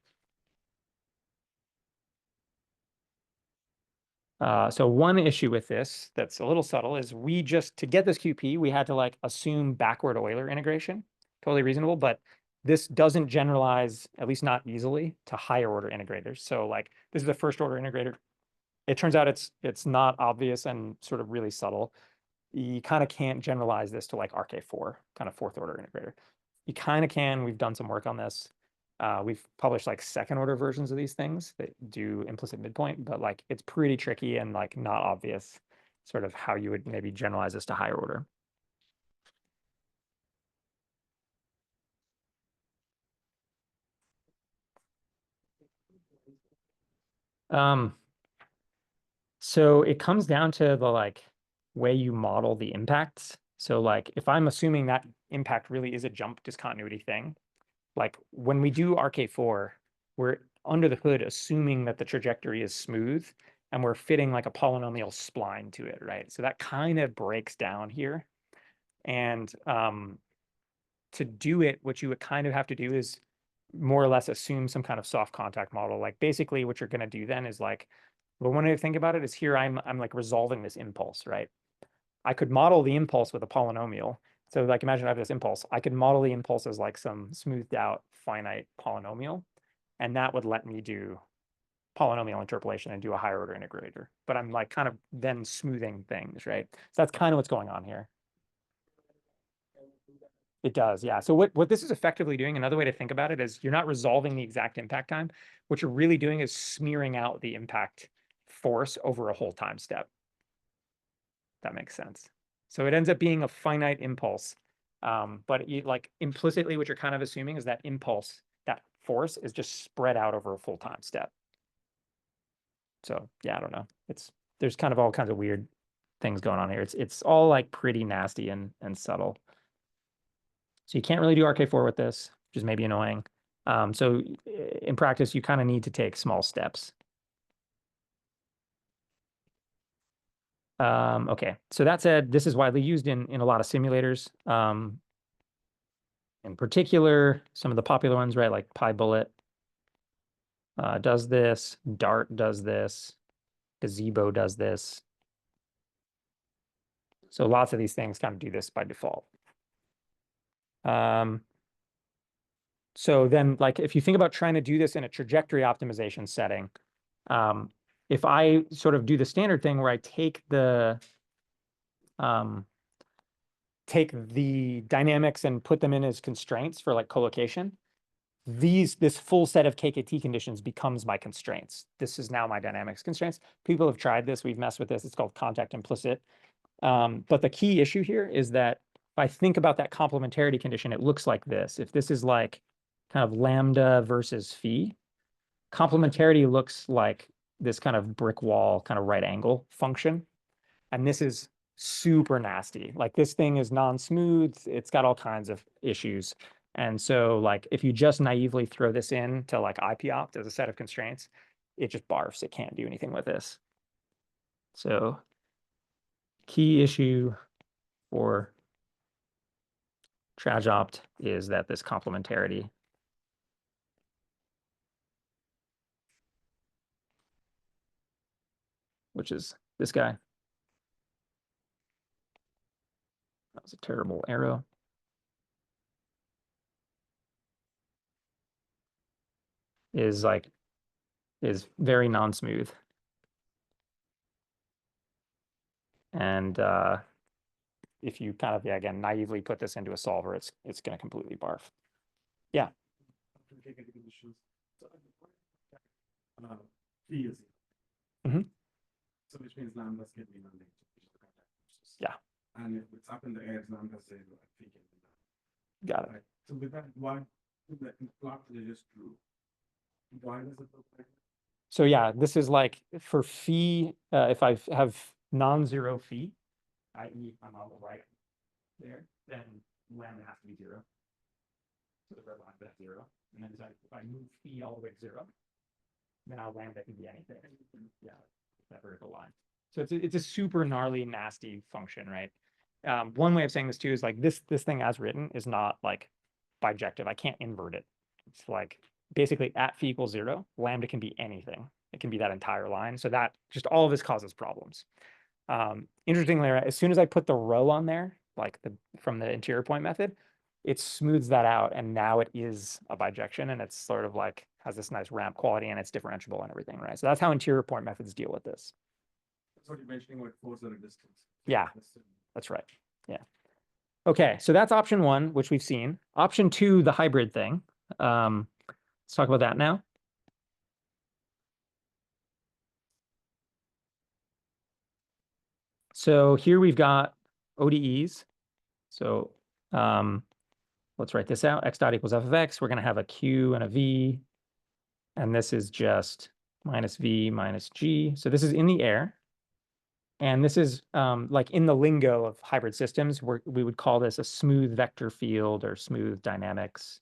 So one issue with this that's a little subtle is we just, to get this QP, we had to like assume backward Euler integration. Totally reasonable, but this doesn't generalize, at least not easily, to higher order integrators. So like this is the first order integrator. It turns out it's not obvious and sort of really subtle. You kind of can't generalize this to like RK4, kind of fourth order integrator. You kind of can. We've done some work on this. We've published like second order versions of these things that do implicit midpoint, but like it's pretty tricky and like not obvious sort of how you would maybe generalize this to higher order. So it comes down to the like way you model the impacts. So like if I'm assuming that impact really is a jump discontinuity thing, like when we do RK4, we're under the hood assuming that the trajectory is smooth and we're fitting like a polynomial spline to it, right? So that kind of breaks down here. And to do it, what you would kind of have to do is more or less assume some kind of soft contact model. Like basically what you're going to do then is like, well, one way to think about it is here I'm like resolving this impulse, right? I could model the impulse with a polynomial. So like imagine I have this impulse. I could model the impulse as like some smoothed out finite polynomial, and that would let me do polynomial interpolation and do a higher order integrator. But I'm like kind of then smoothing things, right? So that's kind of what's going on here. It does, yeah. So what this is effectively doing, another way to think about it is you're not resolving the exact impact time. What you're really doing is smearing out the impact force over a whole time step. That makes sense. So it ends up being a finite impulse. But you, like implicitly, what you're kind of assuming is that impulse, that force is just spread out over a full time step. So yeah, I don't know. There's kind of all kinds of weird things going on here. It's all like pretty nasty and subtle. So you can't really do RK4 with this, which is maybe annoying. So in practice, you kind of need to take small steps. Okay, so that said, this is widely used in a lot of simulators. In particular, some of the popular ones, right, like PyBullet does this, Dart does this, Gazebo does this. So lots of these things kind of do this by default. So then, like, if you think about trying to do this in a trajectory optimization setting, if I sort of do the standard thing where I take the dynamics and put them in as constraints for like collocation, this full set of KKT conditions becomes my constraints. This is now my dynamics constraints. People have tried this. We've messed with this. It's called contact implicit. But the key issue here is that if I think about that complementarity condition, it looks like this. If this is like kind of lambda versus phi, complementarity looks like this kind of brick wall, kind of right angle function. And this is super nasty. Like this thing is non-smooth. It's got all kinds of issues. And so like if you just naively throw this in to like IPOpt as a set of constraints, it just barfs. It can't do anything with this. So key issue for TrajOpt is that this complementarity which is this guy. was a terrible arrow. Is very non-smooth. And if you kind of, yeah, again, naively put this into a solver, it's going to completely barf. Yeah. Phi is Mhm. so which means lambdas can be non-negative, which is the contact forces. Yeah. And if it's up in the air, lambda zero, Phi can be none. Got it. Right. So with that, why the plot that I just drew? Why does it look like that? So yeah, this is like for phi, if I have non-zero phi, i.e. I'm on the right there, then lambda has to be 0. So the red line that's 0. And then if I move phi all the way to 0, now lambda can be anything. Yeah, that vertical line. So it's a super gnarly, nasty function, right? One way of saying this too is like this thing as written is not like bijective. I can't invert it. It's like basically at phi equals 0, lambda can be anything. It can be that entire line. So that just all of this causes problems. Interestingly, right, as soon as I put the row on there, like from the interior point method, it smooths that out, and now it is a bijection, and it's sort of like has this nice ramp quality, and it's differentiable and everything, right? So that's how interior point methods deal with this. That's what you're mentioning about force or resistance. Yeah, that's right. Yeah. Okay, so that's option 1, which we've seen. Option 2, the hybrid thing. Let's talk about that now. So here we've got ODEs. So let's write this out. X dot equals f of x. We're going to have a q and a v. And this is just minus v minus g. So this is in the air. And this is like in the lingo of hybrid systems, we would call this a smooth vector field or smooth dynamics.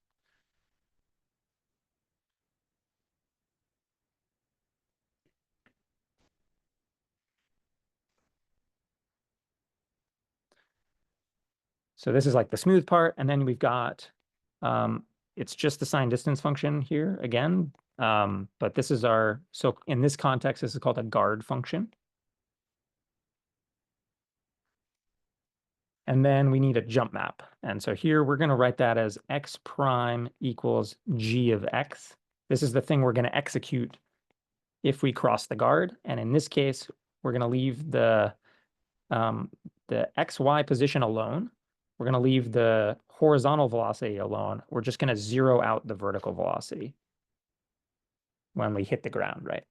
So this is like the smooth part. And then we've got, it's just the sign distance function here again. But this is so in this context, this is called a guard function. And then we need a jump map. And so here we're going to write that as x prime equals g of x. This is the thing we're going to execute if we cross the guard. And in this case, we're going to leave the xy position alone. We're going to leave the horizontal velocity alone. We're just going to zero out the vertical velocity when we hit the ground, right?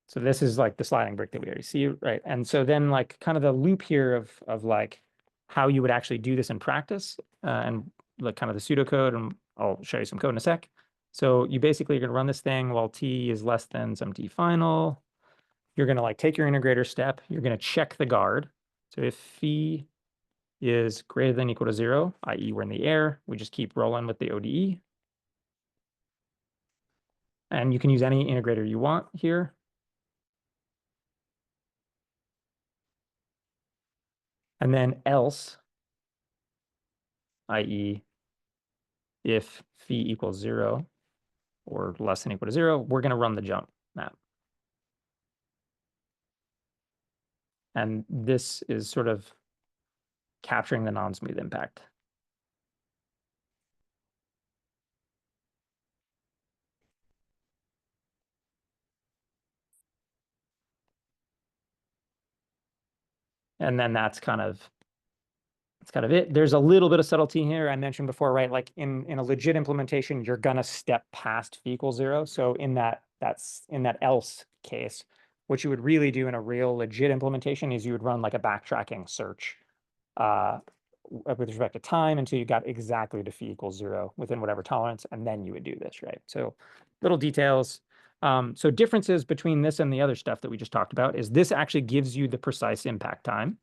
So this is like the sliding brick that we already see, right? And so then like kind of the loop here of like how you would actually do this in practice and like kind of the pseudocode, and I'll show you some code in a sec. So you basically are going to run this thing while t is less than some t final. You're going to like take your integrator step. You're going to check the guard. So if phi is greater than or equal to 0, i.e. we're in the air, we just keep rolling with the ODE. And you can use any integrator you want here. And then else, i.e. if phi equals 0 or less than or equal to 0, we're going to run the jump map. And this is sort of capturing the non-smooth impact. And then that's kind of it. There's a little bit of subtlety here. I mentioned before, right? Like in a legit implementation, you're gonna step past phi equals 0. So in that else case, what you would really do in a real legit implementation is you would run like a backtracking search with respect to time until you got exactly to phi equals 0 within whatever tolerance, and then you would do this, right? So little details. So differences between this and the other stuff that we just talked about is this actually gives you the precise impact time.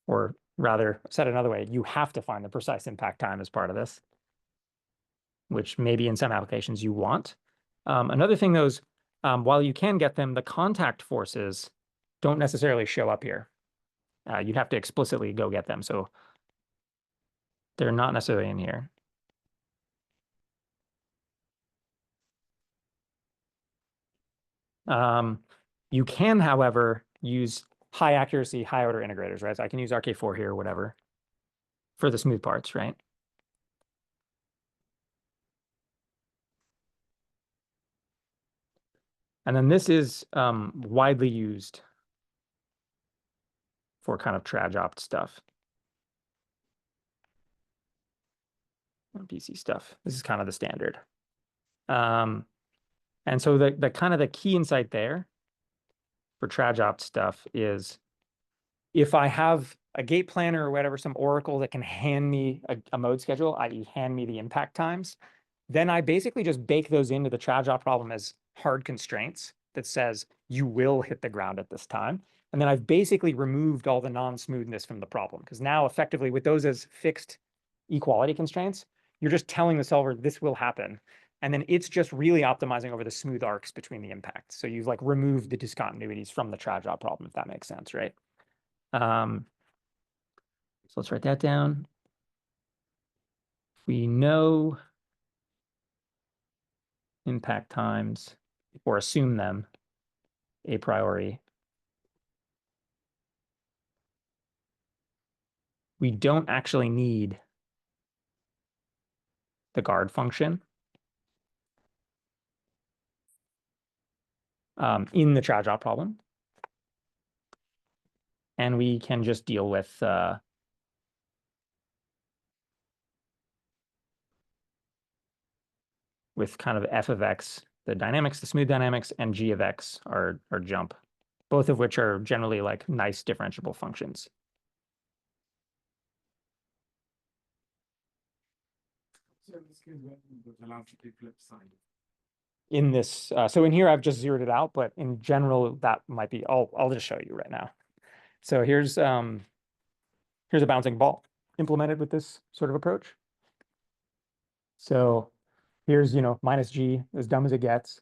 Or rather, said another way, you have to find the precise impact time as part of this, which maybe in some applications you want. Another thing, though, is while you can get them, the contact forces don't necessarily show up here. You'd have to explicitly go get them. So They're not necessarily in here. You can, however, use high accuracy, high order integrators, right? So I can use RK4 here or whatever for the smooth parts, right? And then this is widely used for kind of traj-opt stuff. PC stuff. This is kind of the standard. And so the kind of the key insight there for traj-opt stuff is if I have a gate planner or whatever, some oracle that can hand me a mode schedule, i.e. hand me the impact times, then I basically just bake those into the traj-opt problem as hard constraints that says you will hit the ground at this time. And then I've basically removed all the non-smoothness from the problem, because now effectively with those as fixed equality constraints, you're just telling the solver this will happen. And then it's just really optimizing over the smooth arcs between the impacts. So you've like removed the discontinuities from the traj-opt problem, if that makes sense, right? So let's write that down. We know impact times, or assume them a priori. We don't actually need the guard function in the traj-opt problem. And we can just deal with kind of f of x, the dynamics, the smooth dynamics, and g of x are jump, both of which are generally like nice differentiable functions. So in this case, what allows you to flip side? In this, so in here, I've just zeroed it out, but in general, that might be, I'll just show you right now. So here's a bouncing ball implemented with this sort of approach. So here's, minus G, as dumb as it gets.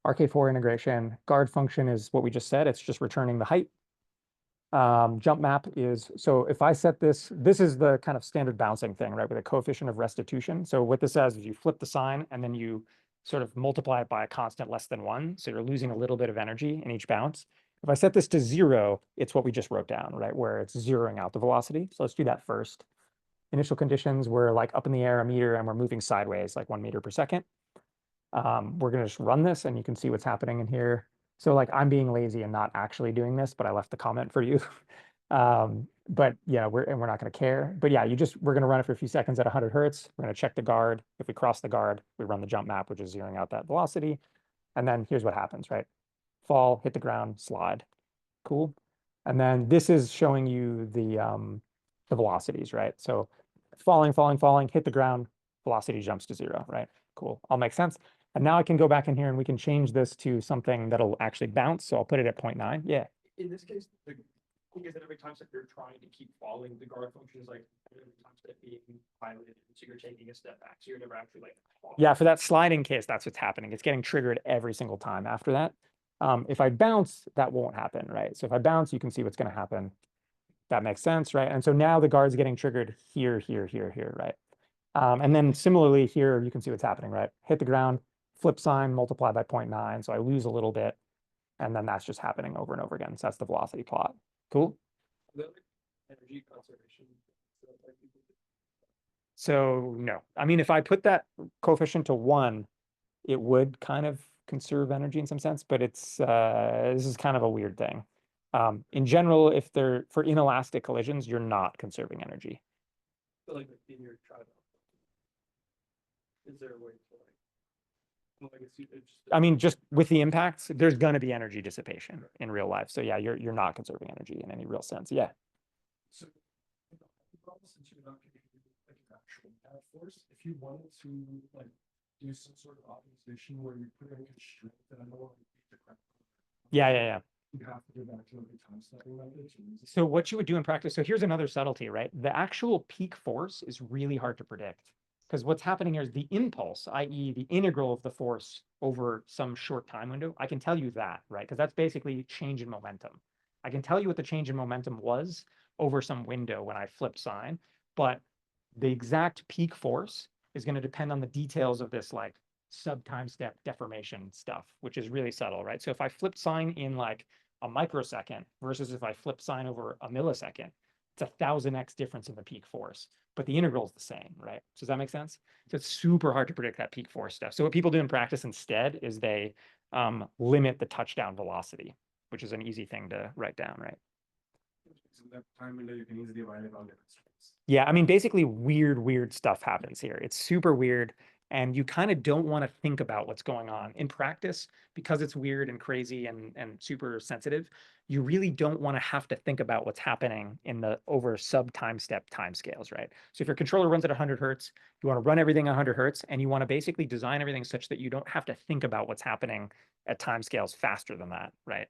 RK4 integration, guard function is what we just said. It's just returning the height. Jump map is, so if I set this is the kind of standard bouncing thing, right, with a coefficient of restitution. So what this says is you flip the sign and then you sort of multiply it by a constant less than 1. So you're losing a little bit of energy in each bounce. If I set this to 0, it's what we just wrote down, right, where it's zeroing out the velocity. So let's do that first. Initial conditions, we're like up in the air 1 meter and we're moving sideways like 1 meter per second. We're going to just run this and you can see what's happening in here. So like I'm being lazy and not actually doing this, but I left the comment for you. But yeah, we're not going to care. But yeah, we're going to run it for a few seconds at 100 Hertz. We're going to check the guard. If we cross the guard, we run the jump map, which is zeroing out that velocity. And then here's what happens, right? Fall, hit the ground, slide. Cool. And then this is showing you the velocities, right? So falling, hit the ground, velocity jumps to 0, right? Cool, all makes sense. And now I can go back in here and we can change this to something that'll actually bounce. So I'll put it at 0.9. Yeah. In this case, the thing is that every time that you're trying to keep falling, the guard function is like every time that being piloted, so you're taking a step back. So you're never actually like falling. Yeah, for that sliding case, that's what's happening. It's getting triggered every single time after that. If I bounce, that won't happen, right? So if I bounce, you can see what's going to happen. That makes sense, right? And so now the guard's getting triggered here, right? And then similarly here, you can see what's happening, right? Hit the ground, flip sign, multiply by 0.9. So I lose a little bit. And then that's just happening over and over again. So that's the velocity plot. Cool. Energy conservation. So no, I mean, if I put that coefficient to 1, it would kind of conserve energy in some sense, but it's this is kind of a weird thing. In general, if they're for inelastic collisions, you're not conserving energy. So like in your trial, is there a way to I mean, just with the impacts, there's going to be energy dissipation in real life. So yeah, you're not conserving energy in any real sense. Yeah. So, since you're not getting like an actual bad force, if you wanted to like do some sort of optimization where you put in a constraint that I don't want to beat the crap. Yeah. You have to go back to every time stepping method. So what you would do in practice, so here's another subtlety, right? The actual peak force is really hard to predict. Because what's happening here is the impulse, i.e. the integral of the force over some short time window. I can tell you that, right? Because that's basically change in momentum. I can tell you what the change in momentum was over some window when I flipped sign, but the exact peak force is going to depend on the details of this like sub-time step deformation stuff, which is really subtle, right? So if I flip sine in like a microsecond versus if I flip sine over a millisecond, it's 1000x difference in the peak force, but the integral is the same, right? So does that make sense? So it's super hard to predict that peak force stuff. So what people do in practice instead is they limit the touchdown velocity, which is an easy thing to write down, right? So that time window you can easily violate all the constraints. Yeah, I mean, basically weird stuff happens here. It's super weird. And you kind of don't want to think about what's going on in practice because it's weird and crazy and super sensitive. You really don't want to have to think about what's happening in the over sub time step timescales, right? So if your controller runs at 100 hertz, you want to run everything at 100 hertz, and you want to basically design everything such that you don't have to think about what's happening at timescales faster than that, right?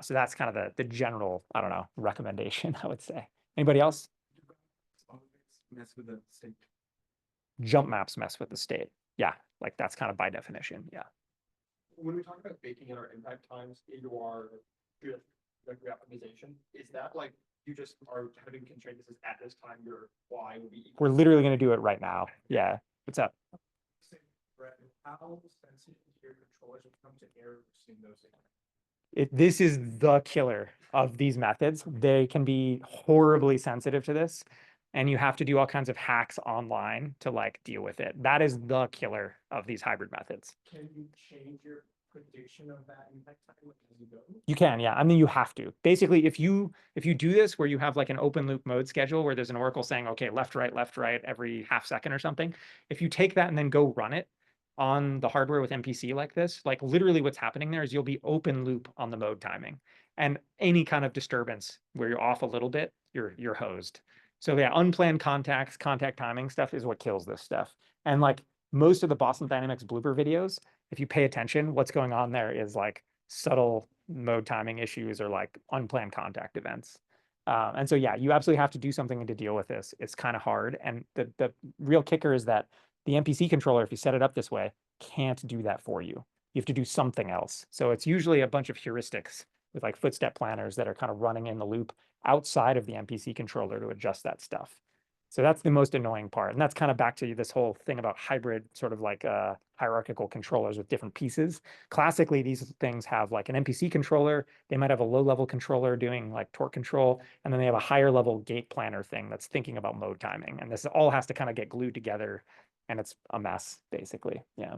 So that's kind of the general, I don't know, recommendation, I would say. Anybody else? Always mess with the state. Jump maps mess with the state. Yeah, like that's kind of by definition. Yeah. When we talk about baking in our impact times into our trajectory optimization, is that like you just are having constraint this is at this time your y will be equal? We're literally going to do it right now. Yeah. What's up? How sensitive your controllers when it comes to error seeing those things? This is the killer of these methods. They can be horribly sensitive to this, and you have to do all kinds of hacks online to like deal with it. That is the killer of these hybrid methods. Can you change your prediction of that impact time as you go? You can, yeah. I mean, you have to. Basically, if you do this where you have like an open loop mode schedule where there's an oracle saying, okay, left, right every half second or something, if you take that and then go run it on the hardware with MPC like this, like literally what's happening there is you'll be open loop on the mode timing, and any kind of disturbance where you're off a little bit, you're hosed. So yeah, unplanned contacts, contact timing stuff is what kills this stuff. And like most of the Boston Dynamics blooper videos, if you pay attention, what's going on there is like subtle mode timing issues or like unplanned contact events. And so, yeah, you absolutely have to do something to deal with this. It's kind of hard. And the real kicker is that the MPC controller, if you set it up this way, can't do that for you. You have to do something else. So it's usually a bunch of heuristics with like footstep planners that are kind of running in the loop outside of the MPC controller to adjust that stuff. So that's the most annoying part. And that's kind of back to this whole thing about hybrid sort of like hierarchical controllers with different pieces. Classically, these things have like an MPC controller. They might have a low-level controller doing like torque control, and then they have a higher level gate planner thing that's thinking about mode timing. And this all has to kind of get glued together, and it's a mess, basically. Yeah.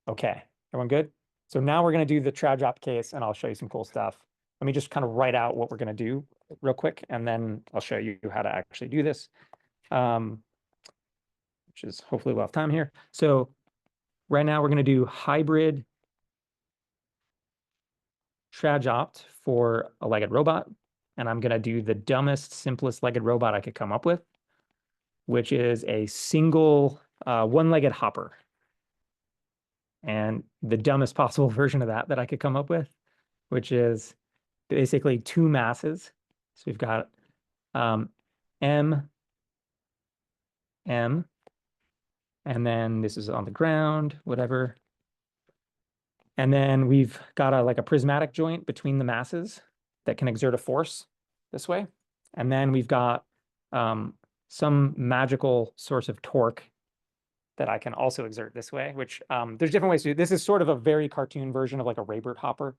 Okay, everyone good? So now we're going to do the trad drop case, and I'll show you some cool stuff. Let me just kind of write out what we're going to do real quick, and then I'll show you how to actually do this, which is hopefully we'll have time here. So right now we're going to do hybrid trad opt for a legged robot, and I'm going to do the dumbest, simplest legged robot I could come up with, which is a single one-legged hopper. And the dumbest possible version of that I could come up with, which is basically two masses. So we've got M, and then this is on the ground, whatever. And then we've got like a prismatic joint between the masses that can exert a force this way. And then we've got some magical source of torque that I can also exert this way, which there's different ways to do. This is sort of a very cartoon version of like a Raybert hopper.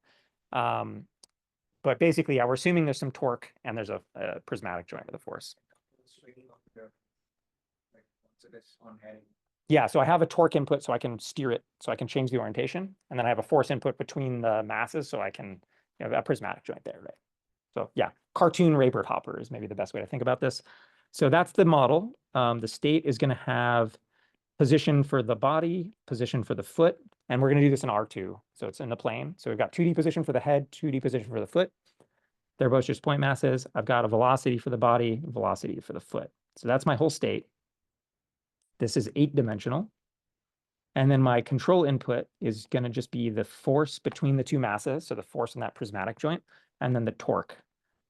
But basically, yeah, we're assuming there's some torque and there's a prismatic joint with a force. Yeah, so I have a torque input so I can steer it, so I can change the orientation. And then I have a force input between the masses so I can, a prismatic joint there, right? So yeah, cartoon Raybert hopper is maybe the best way to think about this. So that's the model. The state is going to have position for the body, position for the foot, and we're going to do this in R2. So it's in the plane. So we've got 2D position for the head, 2D position for the foot. They're both just point masses. I've got a velocity for the body, velocity for the foot. So that's my whole state. This is 8-dimensional. And then my control input is going to just be the force between the two masses, so the force in that prismatic joint, and then the torque.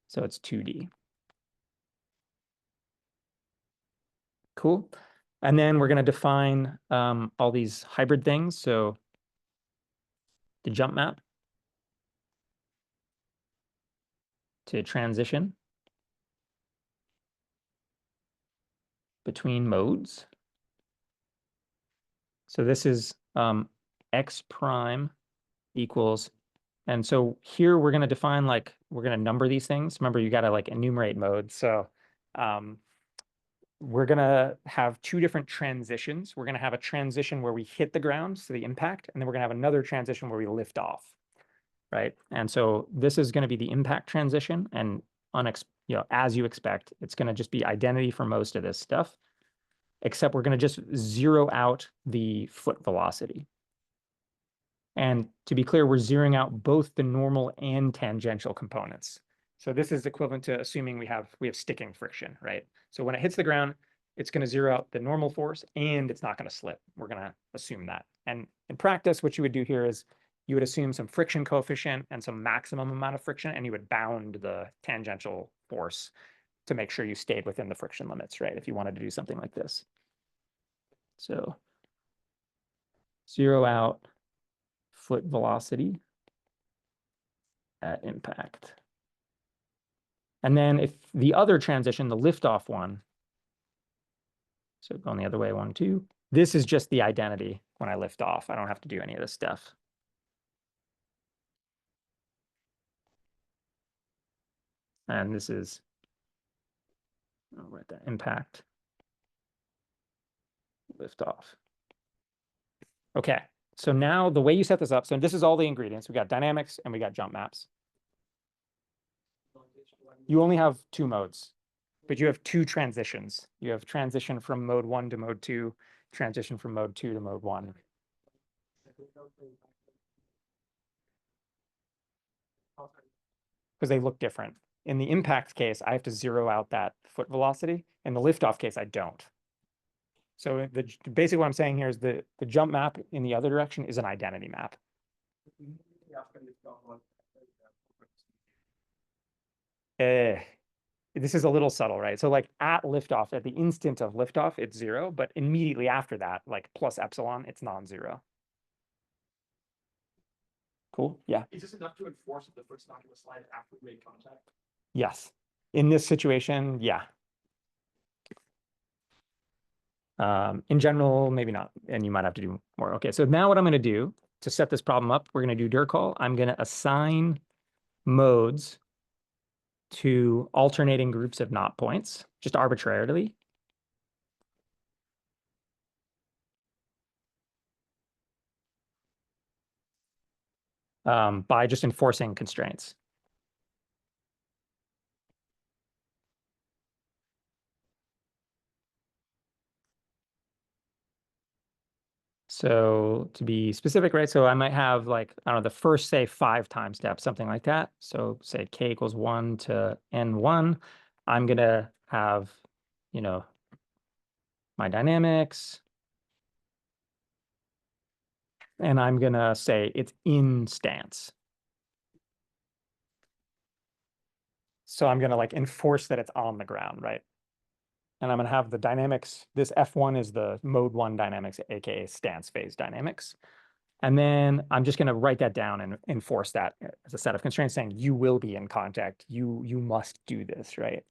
So it's 2D. Cool. And then we're going to define all these hybrid things. So the jump map to transition. between modes. So this is x prime equals, and so here we're going to define, like, we're going to number these things. Remember, you got to like enumerate modes. So we're going to have two different transitions. We're going to have a transition where we hit the ground, so the impact, and then we're going to have another transition where we lift off, right? And so this is going to be the impact transition, and as you expect, it's going to just be identity for most of this stuff, except we're going to just zero out the foot velocity. And to be clear, we're zeroing out both the normal and tangential components. So this is equivalent to assuming we have sticking friction, right? So when it hits the ground, it's going to zero out the normal force and it's not going to slip. We're going to assume that. And in practice, what you would do here is you would assume some friction coefficient and some maximum amount of friction, and you would bound the tangential force to make sure you stayed within the friction limits, right? If you wanted to do something like this. So zero out foot velocity at impact. And then if the other transition, the liftoff one, so going the other way, 1, 2, this is just the identity when I lift off. I don't have to do any of this stuff. And this is, I'll write that, impact, liftoff. Okay, so now the way you set this up, so this is all the ingredients. We got dynamics and we got jump maps. You only have 2 modes, but you have 2 transitions. You have transition from mode 1 to mode 2, transition from mode 2 to mode 1. Because they look different. In the impact case, I have to zero out that foot velocity. In the liftoff case, I don't. So basically what I'm saying here is the jump map in the other direction is an identity map. This is a little subtle, right? So like at liftoff, at the instant of liftoff, it's 0, but immediately after that, like plus epsilon, it's non-zero. Cool, yeah. Is this enough to enforce that the foot's not going to slide after we make contact? Yes. In this situation, yeah. In general, maybe not, and you might have to do more. Okay, so now what I'm going to do to set this problem up, we're going to do dir call. I'm going to assign modes to alternating groups of knot points, just arbitrarily. By just enforcing constraints. So to be specific, right? So I might have, like, I don't know, the first, say, 5 time steps, something like that. So say k equals 1 to n1. I'm going to have, you know, my dynamics. And I'm going to say it's in stance. So I'm going to like enforce that it's on the ground, right? And I'm going to have the dynamics. This F1 is the mode 1 dynamics, aka stance phase dynamics. And then I'm just going to write that down and enforce that as a set of constraints saying you will be in contact. You must do this, right?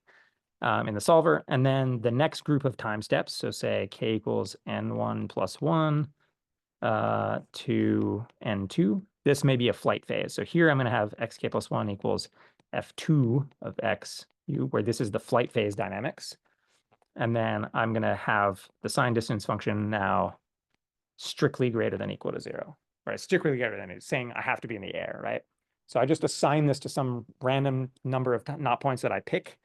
In the solver. And then the next group of time steps, so say k equals n1 plus 1 to n2. This may be a flight phase. So here I'm going to have xk plus 1 equals f2 of x u, where this is the flight phase dynamics. And then I'm going to have the sign distance function now strictly greater than equal to 0, right? Strictly greater than, it's saying I have to be in the air, right? So I just assign this to some random number of knot points that I pick.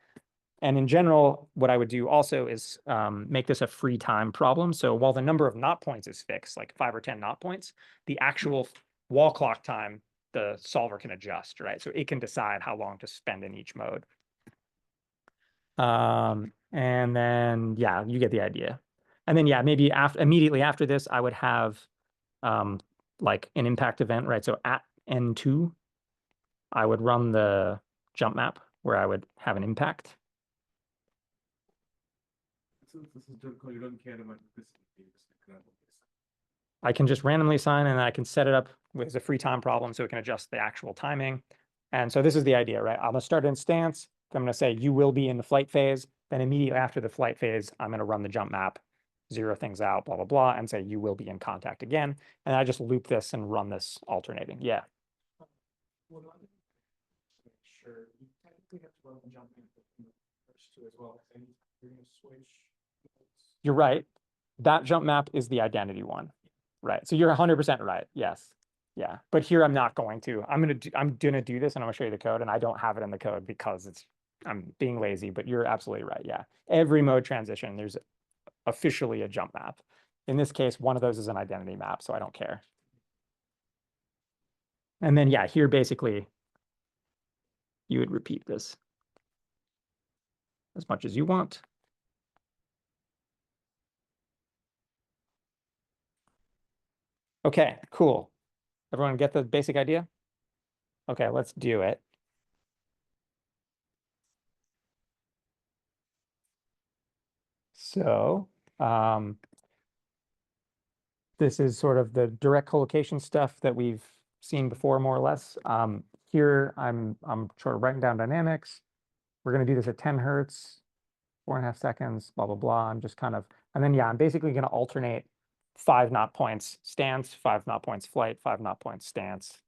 And in general, what I would do also is make this a free time problem. So while the number of knot points is fixed, like 5 or 10 knot points, the actual wall clock time, the solver can adjust, right? So it can decide how long to spend in each mode. And then, yeah, you get the idea. And then, yeah, maybe immediately after this, I would have like an impact event, right? So at N2, I would run the jump map where I would have an impact. Since this is difficult, you don't care about this. I can just randomly assign, and I can set it up as a free time problem so it can adjust the actual timing. And so this is the idea, right? I'm going to start in stance. I'm going to say you will be in the flight phase. Then immediately after the flight phase, I'm going to run the jump map, zero things out, blah, blah, blah, and say you will be in contact again. And I just loop this and run this alternating. Yeah. Well, I think make sure you technically have to run the jump in the first two as well. And you're gonna switch. You're right. That jump map is the identity one. Right. So you're 100% right. Yes. Yeah. But here I'm not going to. I'm going to do this and I'm going to show you the code, and I don't have it in the code because I'm being lazy, but you're absolutely right. Yeah. Every mode transition, there's officially a jump map. In this case, one of those is an identity map, so I don't care. And then, yeah, here basically you would repeat this as much as you want. Okay, cool. Everyone get the basic idea? Okay, let's do it. So this is sort of the direct collocation stuff that we've seen before, more or less. Here I'm sort of writing down dynamics. We're going to do this at 10 Hertz, 4.5 seconds, blah, blah, blah. I'm just kind of, and then, yeah, I'm basically going to alternate 5 knot points stance, 5 knot points flight, 5 knot points stance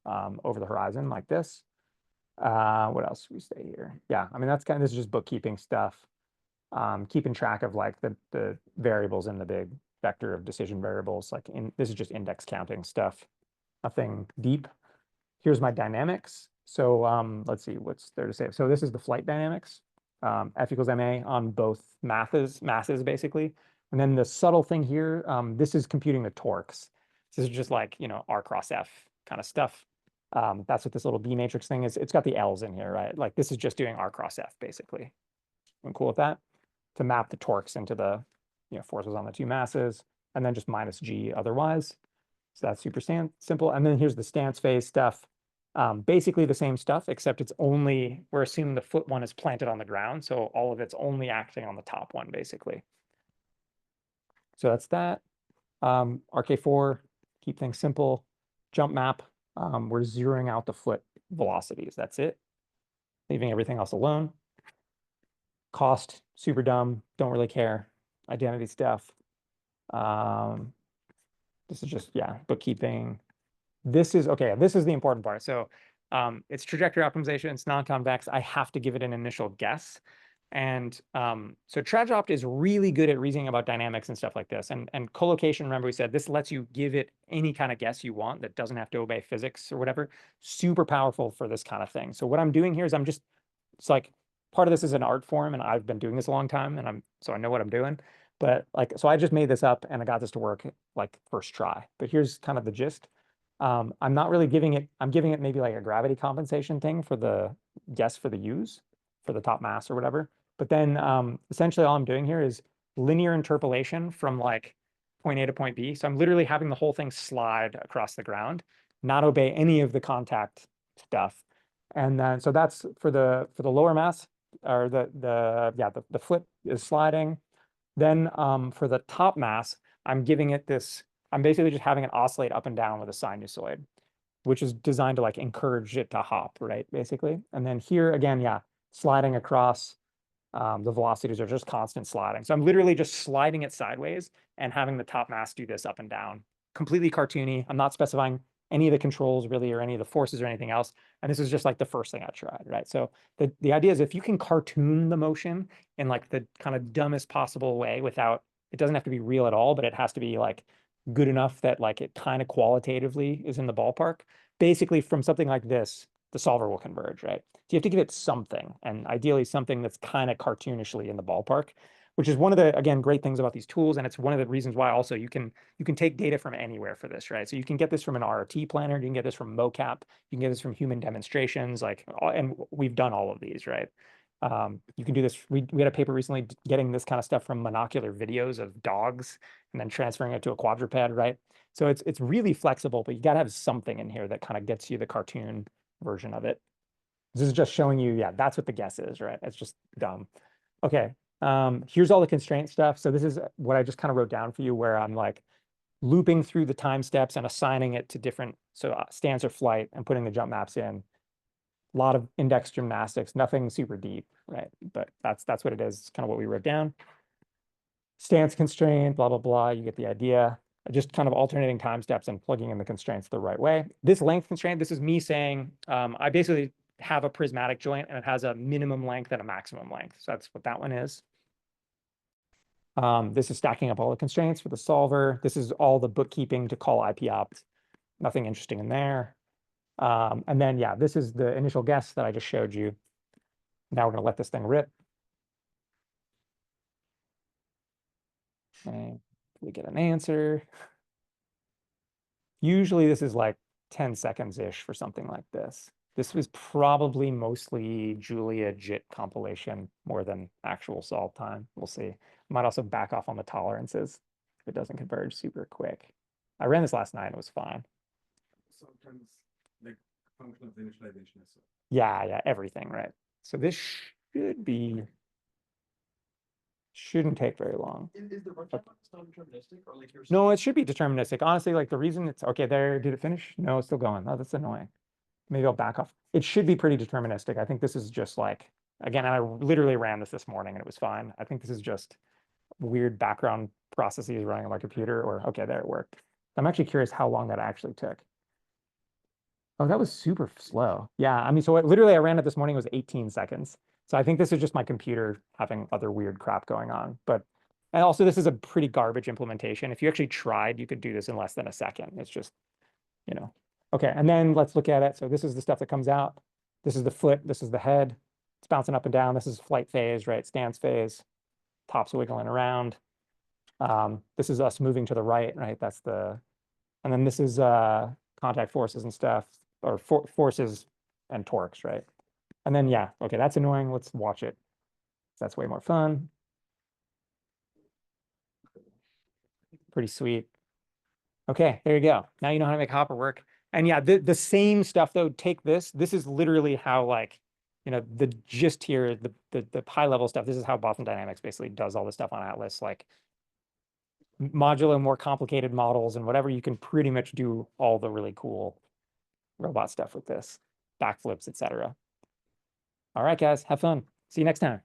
over the horizon like this. What else do we say here? Yeah, I mean, that's kind of, this is just bookkeeping stuff. Keeping track of like the variables in the big vector of decision variables. Like this is just index counting stuff, nothing deep. Here's my dynamics. So let's see what's there to say. So this is the flight dynamics, F equals ma on both masses basically. And then the subtle thing here, this is computing the torques. This is just like, R cross F kind of stuff. That's what this little B matrix thing is. It's got the L's in here, right? Like this is just doing R cross F basically. I'm cool with that, to map the torques into the forces on the two masses, and then just minus G otherwise. So that's super simple. And then here's the stance phase stuff. Basically the same stuff, except we're assuming the foot one is planted on the ground. So all of it's only acting on the top one, basically. So that's that. RK4, keep things simple. Jump map, we're zeroing out the foot velocities. That's it. Leaving everything else alone. Cost, super dumb, don't really care. Identity stuff. This is just, yeah, bookkeeping. This is the important part. So it's trajectory optimization, it's non-convex. I have to give it an initial guess. And so TrajOpt is really good at reasoning about dynamics and stuff like this. And collocation, remember we said this lets you give it any kind of guess you want that doesn't have to obey physics or whatever. Super powerful for this kind of thing. So what I'm doing here is it's like part of this is an art form, and I've been doing this a long time, and so I know what I'm doing. But like, so I just made this up and I got this to work like first try. But here's kind of the gist. I'm not really giving it, I'm giving it maybe like a gravity compensation thing for the guess for the U's, for the top mass or whatever. But then essentially all I'm doing here is linear interpolation from like point A to point B. So I'm literally having the whole thing slide across the ground, not obey any of the contact stuff. And then, so that's for the lower mass, or the foot is sliding. Then for the top mass, I'm giving it this, I'm basically just having it oscillate up and down with a sinusoid, which is designed to like encourage it to hop, right, basically. And then here again, yeah, sliding across, the velocities are just constant sliding. So I'm literally just sliding it sideways and having the top mass do this up and down. Completely cartoony. I'm not specifying any of the controls really, or any of the forces or anything else. And this is just like the first thing I tried, right? So the idea is if you can cartoon the motion in like the kind of dumbest possible way without, it doesn't have to be real at all, but it has to be like good enough that like it kind of qualitatively is in the ballpark. Basically from something like this, the solver will converge, right? So you have to give it something, and ideally something that's kind of cartoonishly in the ballpark, which is one of the, again, great things about these tools. And it's one of the reasons why also you can take data from anywhere for this, right? So you can get this from an RRT planner, you can get this from mocap, you can get this from human demonstrations, like, and we've done all of these, right? You can do this. We had a paper recently getting this kind of stuff from monocular videos of dogs and then transferring it to a quadruped, right? So it's really flexible, but you got to have something in here that kind of gets you the cartoon version of it. This is just showing you, yeah, that's what the guess is, right? It's just dumb. Okay, here's all the constraint stuff. So this is what I just kind of wrote down for you, where I'm like looping through the time steps and assigning it to different, so stance or flight, and putting the jump maps in. A lot of index gymnastics, nothing super deep, right? But that's what it is. It's kind of what we wrote down. Stance constraint, blah, blah, blah. You get the idea. Just kind of alternating time steps and plugging in the constraints the right way. This length constraint, this is me saying, I basically have a prismatic joint and it has a minimum length and a maximum length. So that's what that one is. This is stacking up all the constraints for the solver. This is all the bookkeeping to call IP opt. Nothing interesting in there. And then, yeah, this is the initial guess that I just showed you. Now we're going to let this thing rip. And we get an answer. Usually this is like 10 seconds-ish for something like this. This was probably mostly Julia JIT compilation more than actual solve time. We'll see. Might also back off on the tolerances if it doesn't converge super quick. I ran this last night and it was fine. Sometimes like function of the initialization as well. Yeah, everything, right? So this shouldn't take very long. Is the runtime not deterministic or like you're? No, it should be deterministic. Honestly, like the reason it's okay there, did it finish? No, it's still going. Oh, that's annoying. Maybe I'll back off. It should be pretty deterministic. I think this is just like, again, I literally ran this morning and it was fine. I think this is just weird background processes running on my computer or, okay, there it worked. I'm actually curious how long that actually took. Oh, that was super slow. Yeah, I mean, so literally I ran it this morning, it was 18 seconds. So I think this is just my computer having other weird crap going on. But, and also this is a pretty garbage implementation. If you actually tried, you could do this in less than a second. It's just, you know. Okay, and then let's look at it. So this is the stuff that comes out. This is the foot, this is the head. It's bouncing up and down. This is flight phase, right? Stance phase. Top's wiggling around. This is us moving to the right, right? That's the, and then this is contact forces and stuff, or forces and torques, right? And then, yeah, okay, that's annoying. Let's watch it. That's way more fun. Pretty sweet. Okay, there you go. Now you know how to make Hopper work. And yeah, the same stuff though, take this. This is literally how like, you know, the gist here, the high level stuff. This is how Boston Dynamics basically does all this stuff on Atlas, like modular, more complicated models and whatever. You can pretty much do all the really cool robot stuff with this, backflips, etc. All right, guys, have fun. See you next time.